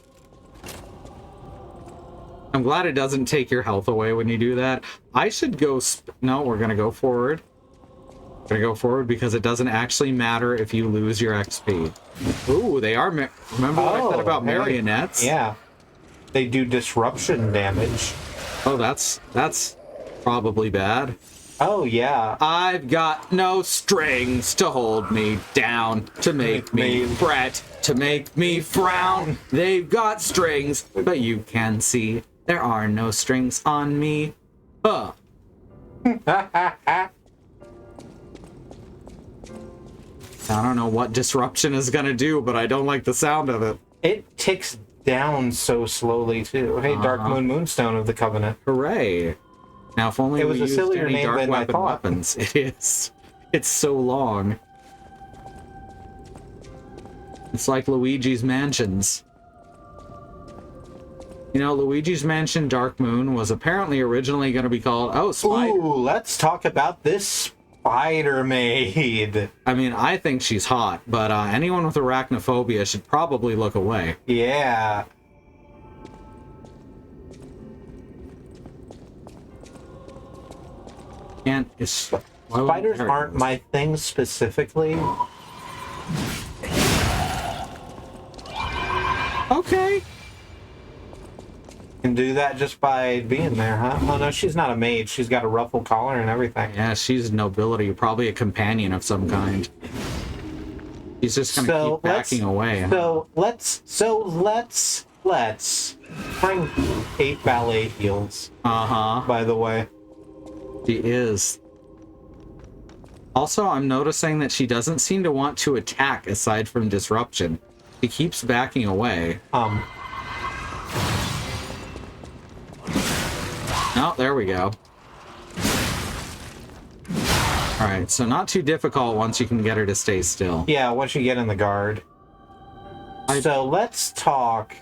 glad it doesn't take your health away when you do that. I should go... No, we're going to go forward. We're going to go forward because it doesn't actually matter if you lose your XP. Ooh, they are... Remember what I said about marionettes? Yeah. They do disruption damage. Oh, that's probably bad. Oh, yeah. I've got no strings to hold me down, to make me fret, to make me frown. They've got strings, but you can see there are no strings on me. Huh. I don't know what disruption is gonna do, but I don't like the sound of it. It ticks down so slowly, too. Hey, Dark Moon Moonstone of the Covenant. Hooray. Now, if only It was we a used sillier any name dark than I weapon thought. weapons. It is. It's so long. It's like Luigi's Mansions. You know, Luigi's Mansion Dark Moon was apparently originally going to be called... Spider. Ooh, let's talk about this spider maid. I mean, I think she's hot, but anyone with arachnophobia should probably look away. Yeah. And it's... why would Spiders I- aren't my thing specifically. Okay. Can do that just by being there, huh? Oh no, she's not a maid. She's got a ruffled collar and everything. Yeah, she's probably nobility, probably a companion of some kind. He's just gonna keep backing away. So let's bring 8 ballet heels. By the way, She is. Also, I'm noticing that she doesn't seem to want to attack aside from disruption. She keeps backing away. Oh, there we go. Alright, so not too difficult once you can get her to stay still. yeah. Once you get in the guard. So let's talk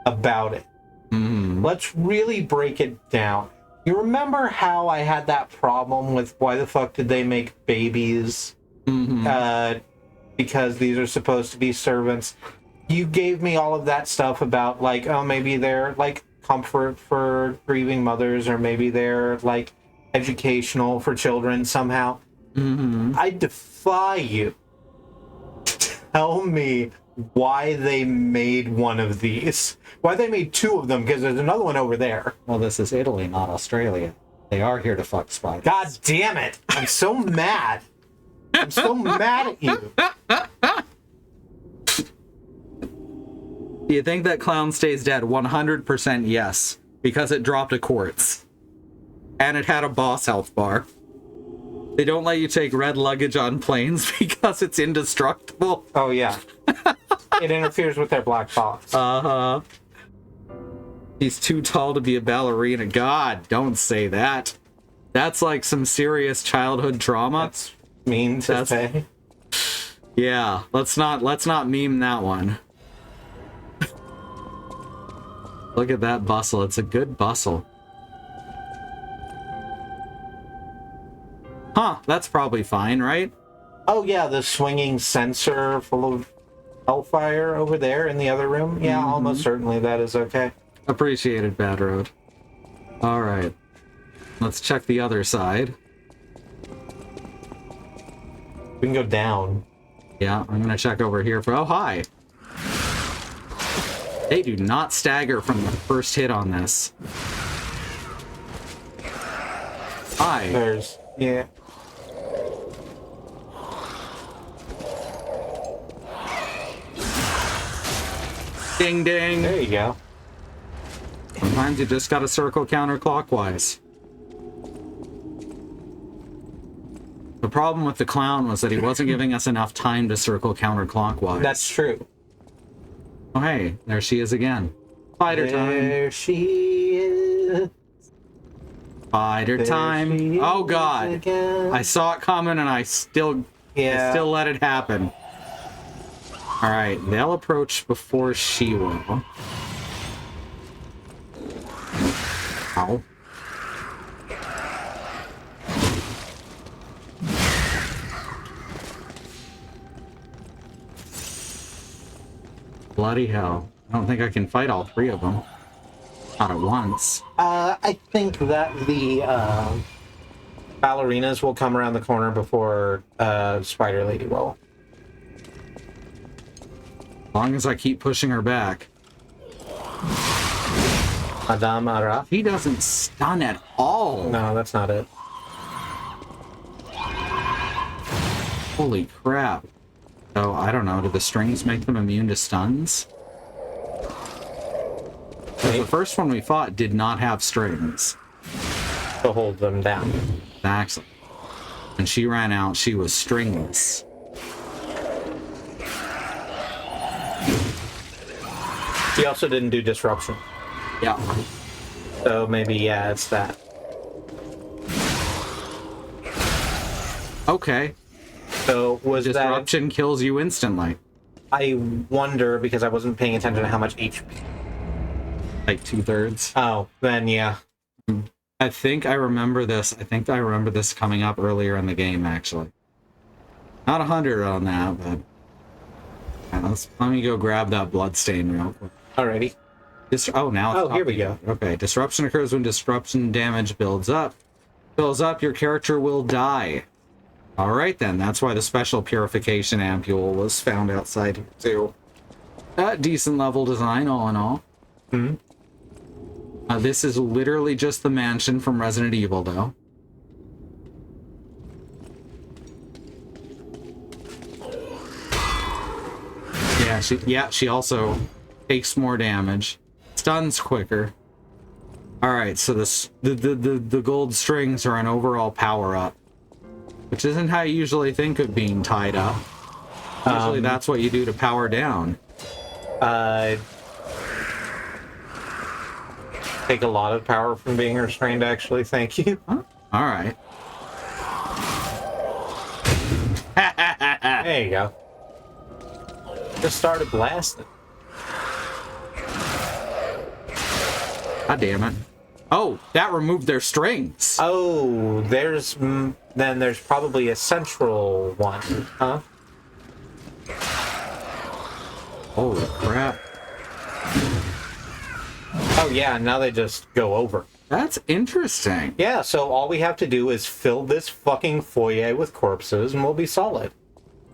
about it. Let's really break it down. You remember how I had that problem with why the fuck did they make babies? Because these are supposed to be servants. You gave me all of that stuff about, like, oh, maybe they're, like, comfort for grieving mothers, or maybe they're, like, educational for children somehow. I defy you to tell me why they made one of these. Why they made 2 of them, because there's another one over there. Well, this is Italy, not Australia. They are here to fuck spiders. God damn it! I'm so mad. I'm so mad at you. Do you think that clown stays dead? 100% yes. Because it dropped a quartz. And it had a boss health bar. They don't let you take red luggage on planes because it's indestructible. Oh, yeah. It interferes with their black box. He's too tall to be a ballerina. God, don't say that. That's like some serious childhood trauma. That's mean to say. Yeah, let's not meme that one. Look at that bustle. It's a good bustle. Huh, that's probably fine, right? Oh, yeah, the swinging censer full of hellfire over there in the other room. Yeah, almost certainly that is okay. Appreciated, Bad Road. Alright. Let's check the other side. We can go down. Yeah, I'm gonna check over here for... Oh, hi! They do not stagger from the first hit on this. Hi. There's... yeah. Ding ding! There you go. Sometimes you just gotta circle counterclockwise. The problem with the clown was that he wasn't giving us enough time to circle counterclockwise. That's true. Oh, hey, there she is again. Spider time. There she is. Spider There time. she Oh, is God. again. I saw it coming and I still let it happen. Alright, they'll approach before she will. Ow. Bloody hell. I don't think I can fight all 3 of them. Not at once. I think that the ballerinas will come around the corner before Spider Lady will. As long as I keep pushing her back. Madame Ara. He doesn't stun at all. No, that's not it. Holy crap. So, I don't know, do the strings make them immune to stuns? 'Cause the first one we fought did not have strings. To hold them down. Exactly. When she ran out, she was stringless. He also didn't do disruption. Yeah. So maybe, yeah, it's that. Okay. So was Disruption kills you instantly. I wonder, because I wasn't paying attention to how much HP. Like 2/3. Oh, then yeah. I think I remember this. I think I remember this coming up earlier in the game, actually. Not 100 on that, but... Yeah, let me go grab that bloodstain real quick. Alrighty. Now it's here we go. Okay, disruption occurs when disruption damage builds up. Fills up, your character will die. Alright then, that's why the special purification ampule was found outside here too. Decent level design, all in all. Hmm. This is literally just the mansion from Resident Evil, though. She also takes more damage. Stuns quicker. Alright, so the gold strings are an overall power-up. Which isn't how you usually think of being tied up. Usually that's what you do to power down. Take a lot of power from being restrained, actually. Thank you. Huh? Alright. There you go. Just started blasting. God damn it. Oh, that removed their strings. Oh, then there's probably a central one, huh? Holy crap. Oh yeah, now they just go over. That's interesting. Yeah, so all we have to do is fill this fucking foyer with corpses and we'll be solid.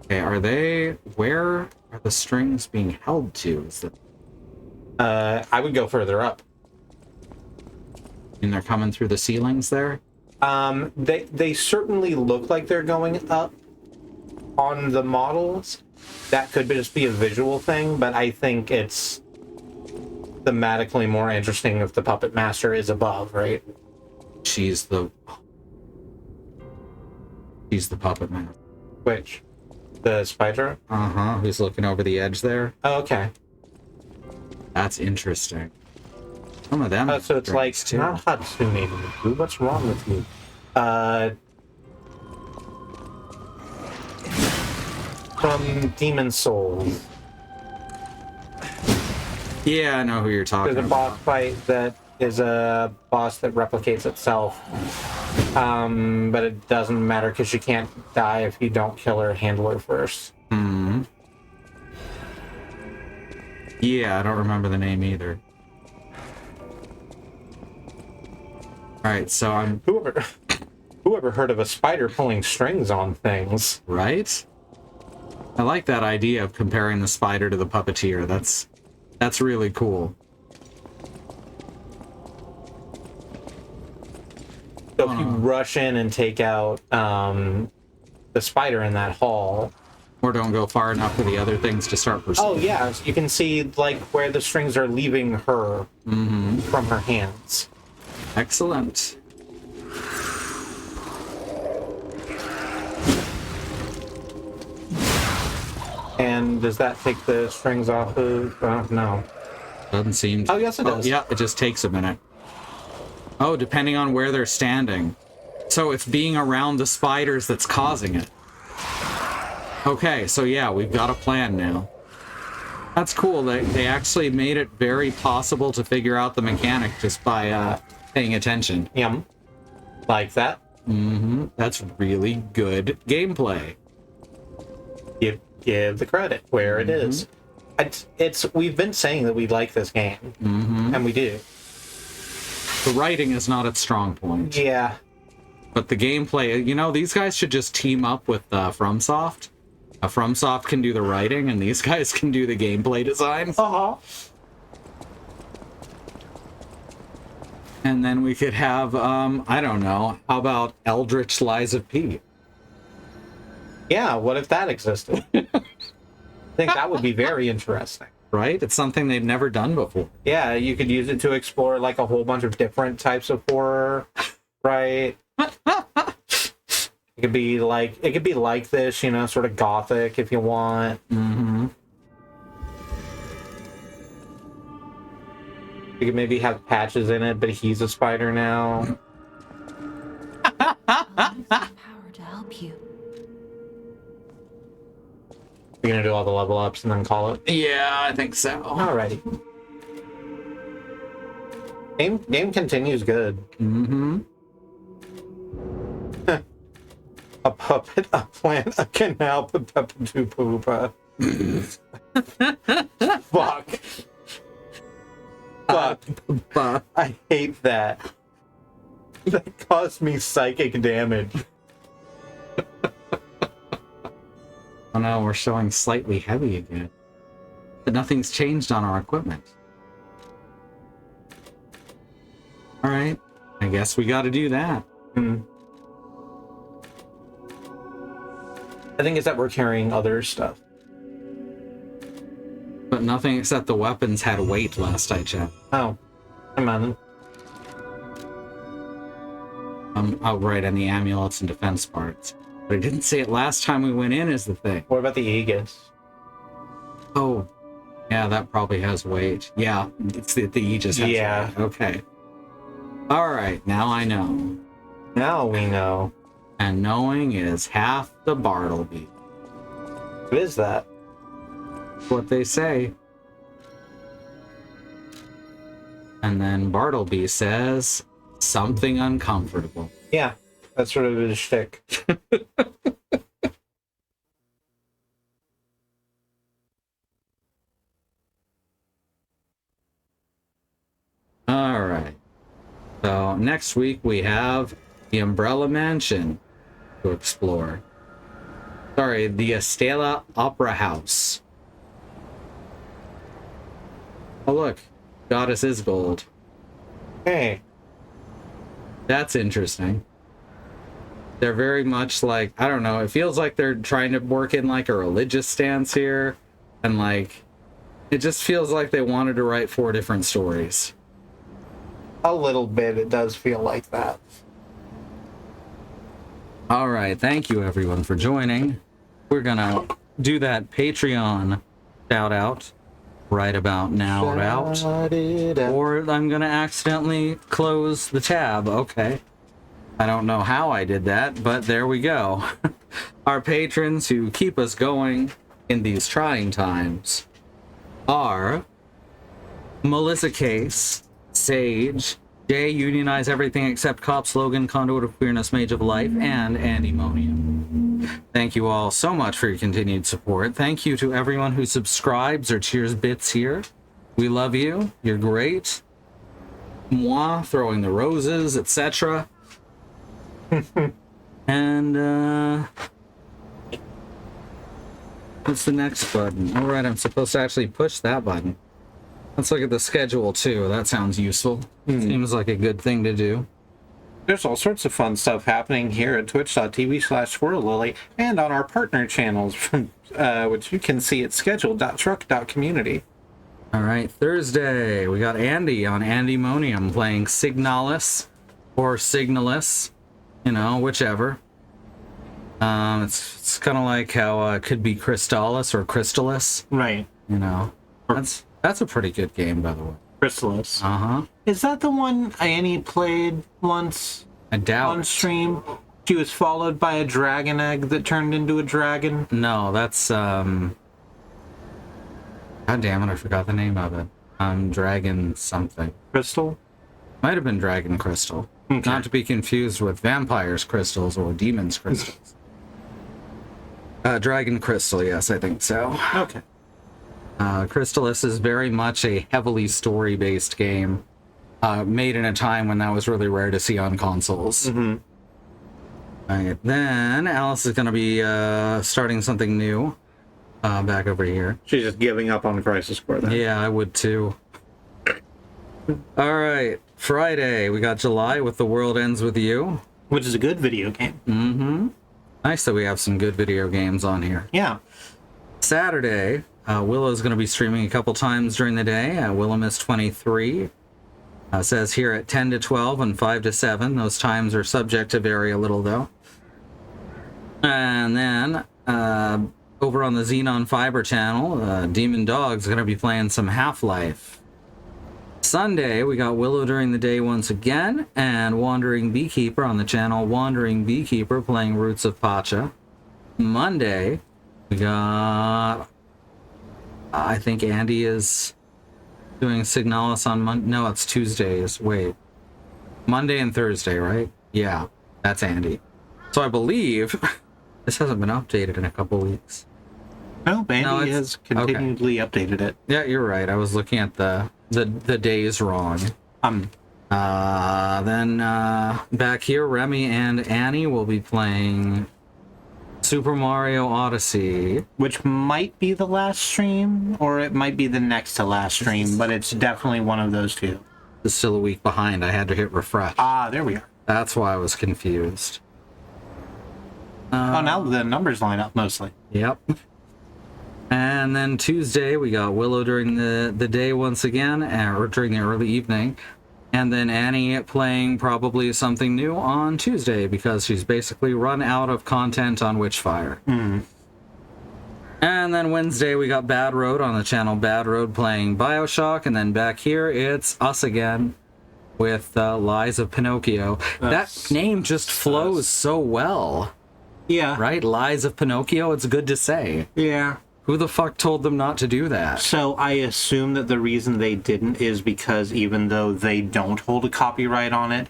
Okay, where are the strings being held to? Is it, I would go further up. and they're coming through the ceilings there? They certainly look like they're going up on the models. That could just be a visual thing, but I think it's thematically more interesting if the puppet master is above, right? She's the puppet man. Which? The spider? Uh-huh, who's looking over the edge there? Oh, okay. That's interesting. Some of them. So it's like, too. not Hatsune Miku, what's wrong with you? From Demon Souls. Yeah, I know who you're talking There's a about. boss fight that is a boss that replicates itself. But it doesn't matter because you can't die if you don't kill her handler first. Hmm. Yeah, I don't remember the name either. Alright, so I'm... Whoever heard of a spider pulling strings on things? Right? I like that idea of comparing the spider to the puppeteer. That's really cool. So if you rush in and take out the spider in that hall... Or don't go far enough for the other things to start pursuing. Oh yeah, you can see like where the strings are leaving her from her hands. Excellent. And does that take the strings off of... no. Doesn't seem to... Oh, yes, it does. Yeah, it just takes a minute. Oh, depending on where they're standing. So it's being around the spiders that's causing it. Okay, so yeah, we've got a plan now. That's cool. They actually made it very possible to figure out the mechanic just by paying attention. Yum. Like that. Mm-hmm. That's really good gameplay. Give the credit where it is. We've been saying that we like this game, and we do. The writing is not its strong point. Yeah. But the gameplay, you know, these guys should just team up with FromSoft. FromSoft can do the writing, and these guys can do the gameplay design. Uh-huh. And then we could have, I don't know, how about Eldritch Lies of P? Yeah, what if that existed? I think that would be very interesting. Right? It's something they've never done before. Yeah, you could use it to explore like a whole bunch of different types of horror, right? It could be like this, you know, sort of gothic if you want. Mm-hmm. You could maybe have Patches in it, but he's a spider now. I'll use my power to help you. You're gonna do all the level ups and then call it? Yeah, I think so. Alrighty. Game continues good. Mm-hmm. A puppet, a plant, a canal, poopa. Fuck. Fuck. I hate that. That caused me psychic damage. Oh no, we're showing slightly heavy again. But nothing's changed on our equipment. Alright, I guess we gotta do that. I think it's that we're carrying other stuff. But nothing except the weapons had weight last I checked. Oh. Come on. Oh, right, and the amulets and defense parts. But I didn't say it last time we went in is the thing. What about the Aegis? Oh, yeah, that probably has weight. Yeah, it's the Aegis has Yeah. weight. Okay. Alright, now I know. Now we know. And knowing is half the Bartleby. What is that? What they say. And then Bartleby says something uncomfortable. Yeah, that's sort of his shtick. All right. So next week we have the Umbrella Mansion to explore. Sorry, the Estela Opera House. Oh look, Goddess is gold. Hey. That's interesting. They're very much like, I don't know, it feels like they're trying to work in like a religious stance here. And like, it just feels like they wanted to write 4 different stories. A little bit, it does feel like that. All right, thank you everyone for joining. We're gonna do that Patreon shout out right about now. Or I'm gonna accidentally close the tab. Okay. I don't know how I did that, but there we go. Our patrons who keep us going in these trying times are Melissa Case, Sage, Jay, Unionize Everything Except Cop Slogan, Conduit of Queerness, Mage of Life, and Andy Monium. Thank you all so much for your continued support. Thank you to everyone who subscribes or cheers bits here. We love you. You're great. Moi, throwing the roses, etc. And, what's the next button? All right, I'm supposed to actually push that button. Let's look at the schedule, too. That sounds useful. Seems like a good thing to do. There's all sorts of fun stuff happening here at twitch.tv/SquirrelLily and on our partner channels, which you can see at schedule.truck.community. All right, Thursday, we got Andy on Andy Monium playing Signalis or Signalis, you know, whichever. It's kind of like how it could be Crystallis or Crystalis, Right. you know. That's a pretty good game, by the way. Chrysalis. Uh-huh. Is that the one Annie played once I doubt on it. stream? She was followed by a dragon egg that turned into a dragon? No, that's, God damn it, I forgot the name of it. Dragon something. Crystal? Might have been Dragon Crystal. Okay. Not to be confused with Vampires Crystals or Demons Crystals. Dragon Crystal, yes, I think so. Okay. Crystalis is very much a heavily story-based game, made in a time when that was really rare to see on consoles. Mm-hmm. Right, then Alice is going to be starting something new back over here. She's just giving up on Crisis Core then. Yeah, I would too. All right, Friday, we got July with The World Ends With You. Which is a good video game. Mm-hmm. Nice that we have some good video games on here. Yeah. Saturday, Willow's going to be streaming a couple times during the day. Willow Miss 23 says here at 10 to 12 and 5 to 7. Those times are subject to vary a little, though. And then over on the Xenon Fiber channel, Demon Dog's going to be playing some Half-Life. Sunday, we got Willow during the day once again, and Wandering Beekeeper on the channel Wandering Beekeeper playing Roots of Pacha. Monday, we got... I think Andy is doing Signalis on Monday. No, it's Tuesdays. Wait. Monday and Thursday, right? Yeah, that's Andy. So I believe this hasn't been updated in a couple weeks. No, Andy has continually updated it. Yeah, you're right. I was looking at the days wrong. Then back here, Remy and Annie will be playing Super Mario Odyssey, which might be the last stream, or it might be the next to last stream, but it's definitely one of those two. It's still a week behind. I had to hit refresh. Ah, there we are. That's why I was confused. Oh, now the numbers line up mostly. Yep. And then Tuesday, we got Willow during the day once again, or during the early evening. And then Annie playing probably something new on Tuesday, because she's basically run out of content on Witchfire. Mm. And then Wednesday, we got Bad Road on the channel Bad Road playing Bioshock. And then back here, it's us again with Lies of Pinocchio. That name just flows so well. Yeah. Right? Lies of Pinocchio, it's good to say. Yeah. Who the fuck told them not to do that? So I assume that the reason they didn't is because even though they don't hold a copyright on it,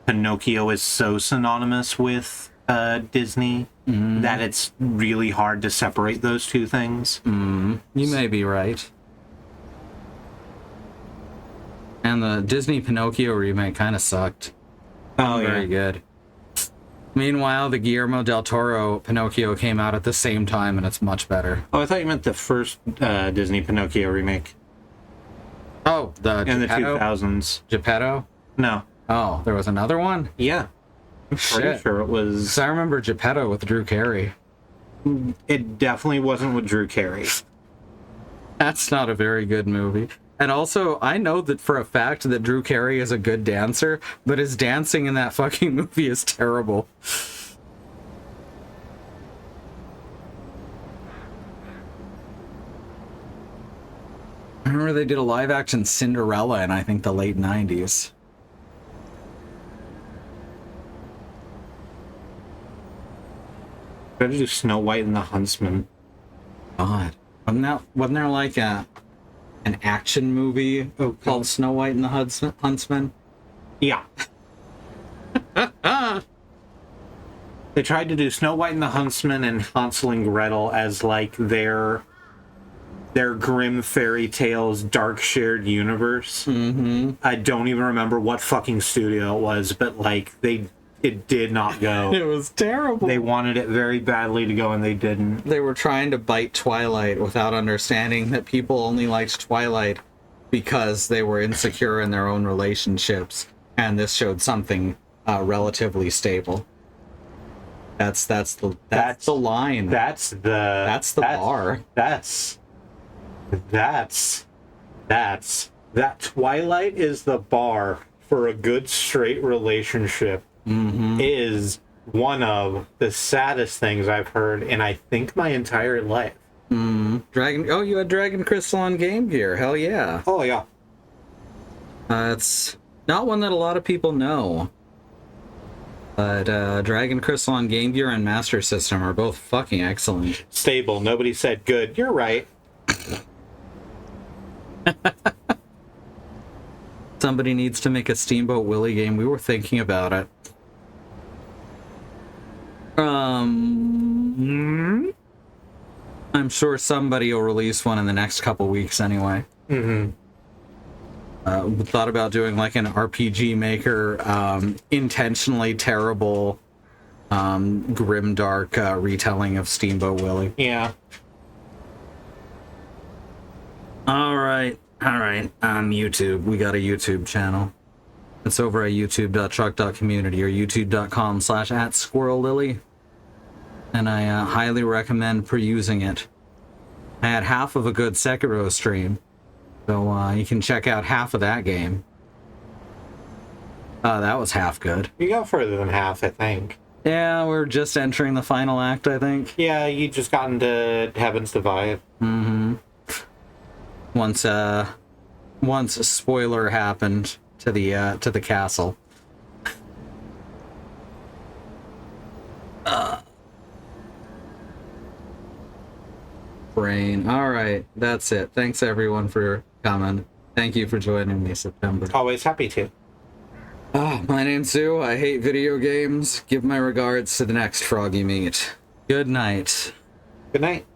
Pinocchio is so synonymous with Disney that it's really hard to separate those two things. You may be right. And the Disney Pinocchio remake kind of sucked. Oh, Very good. Meanwhile, the Guillermo del Toro Pinocchio came out at the same time, and it's much better. Oh, I thought you meant the first Disney Pinocchio remake. Oh, the in the Geppetto? 2000s. Geppetto? No. Oh, there was another one? Yeah. I'm pretty sure it was... 'Cause I remember Geppetto with Drew Carey. It definitely wasn't with Drew Carey. That's not a very good movie. And also, I know that for a fact that Drew Carey is a good dancer, but his dancing in that fucking movie is terrible. I remember they did a live-action Cinderella in, I think, the late 90s. Better do Snow White and the Huntsman. God. Wasn't there like an action movie called Snow White and the Huntsman? Yeah. They tried to do Snow White and the Huntsman and Hansel and Gretel as like their grim fairy tales dark shared universe. I don't even remember what fucking studio it was, but like it did not go. It was terrible. They wanted it very badly to go and they didn't. They were trying to bite Twilight without understanding that people only liked Twilight because they were insecure in their own relationships, and this showed something relatively stable. That's the line. That's the bar. That Twilight is the bar for a good straight relationship. Is one of the saddest things I've heard in I think my entire life. Dragon. Oh, you had Dragon Crystal on Game Gear. Hell yeah. Oh yeah. It's not one that a lot of people know. But Dragon Crystal on Game Gear and Master System are both fucking excellent. Stable. Nobody said good. You're right. Somebody needs to make a Steamboat Willie game. We were thinking about it. I'm sure somebody will release one in the next couple weeks anyway. Thought about doing like an RPG Maker, intentionally terrible, grimdark retelling of Steamboat Willie. Yeah. All right. YouTube. We got a YouTube channel. It's over at youtube.truck.community or youtube.com/@squirrellily. and I highly recommend perusing it. I had half of a good Sekiro stream, so you can check out half of that game. That was half good. You got further than half, I think. Yeah, we're just entering the final act, I think. Yeah, you just got into Heaven's Divide. Mm-hmm. Once a spoiler happened to the castle. Brain. All right, that's it. Thanks everyone for coming. Thank you for joining me, September. Always happy to. My name's Sue. I hate video games. Give my regards to the next frog you meet. Good night. Good night.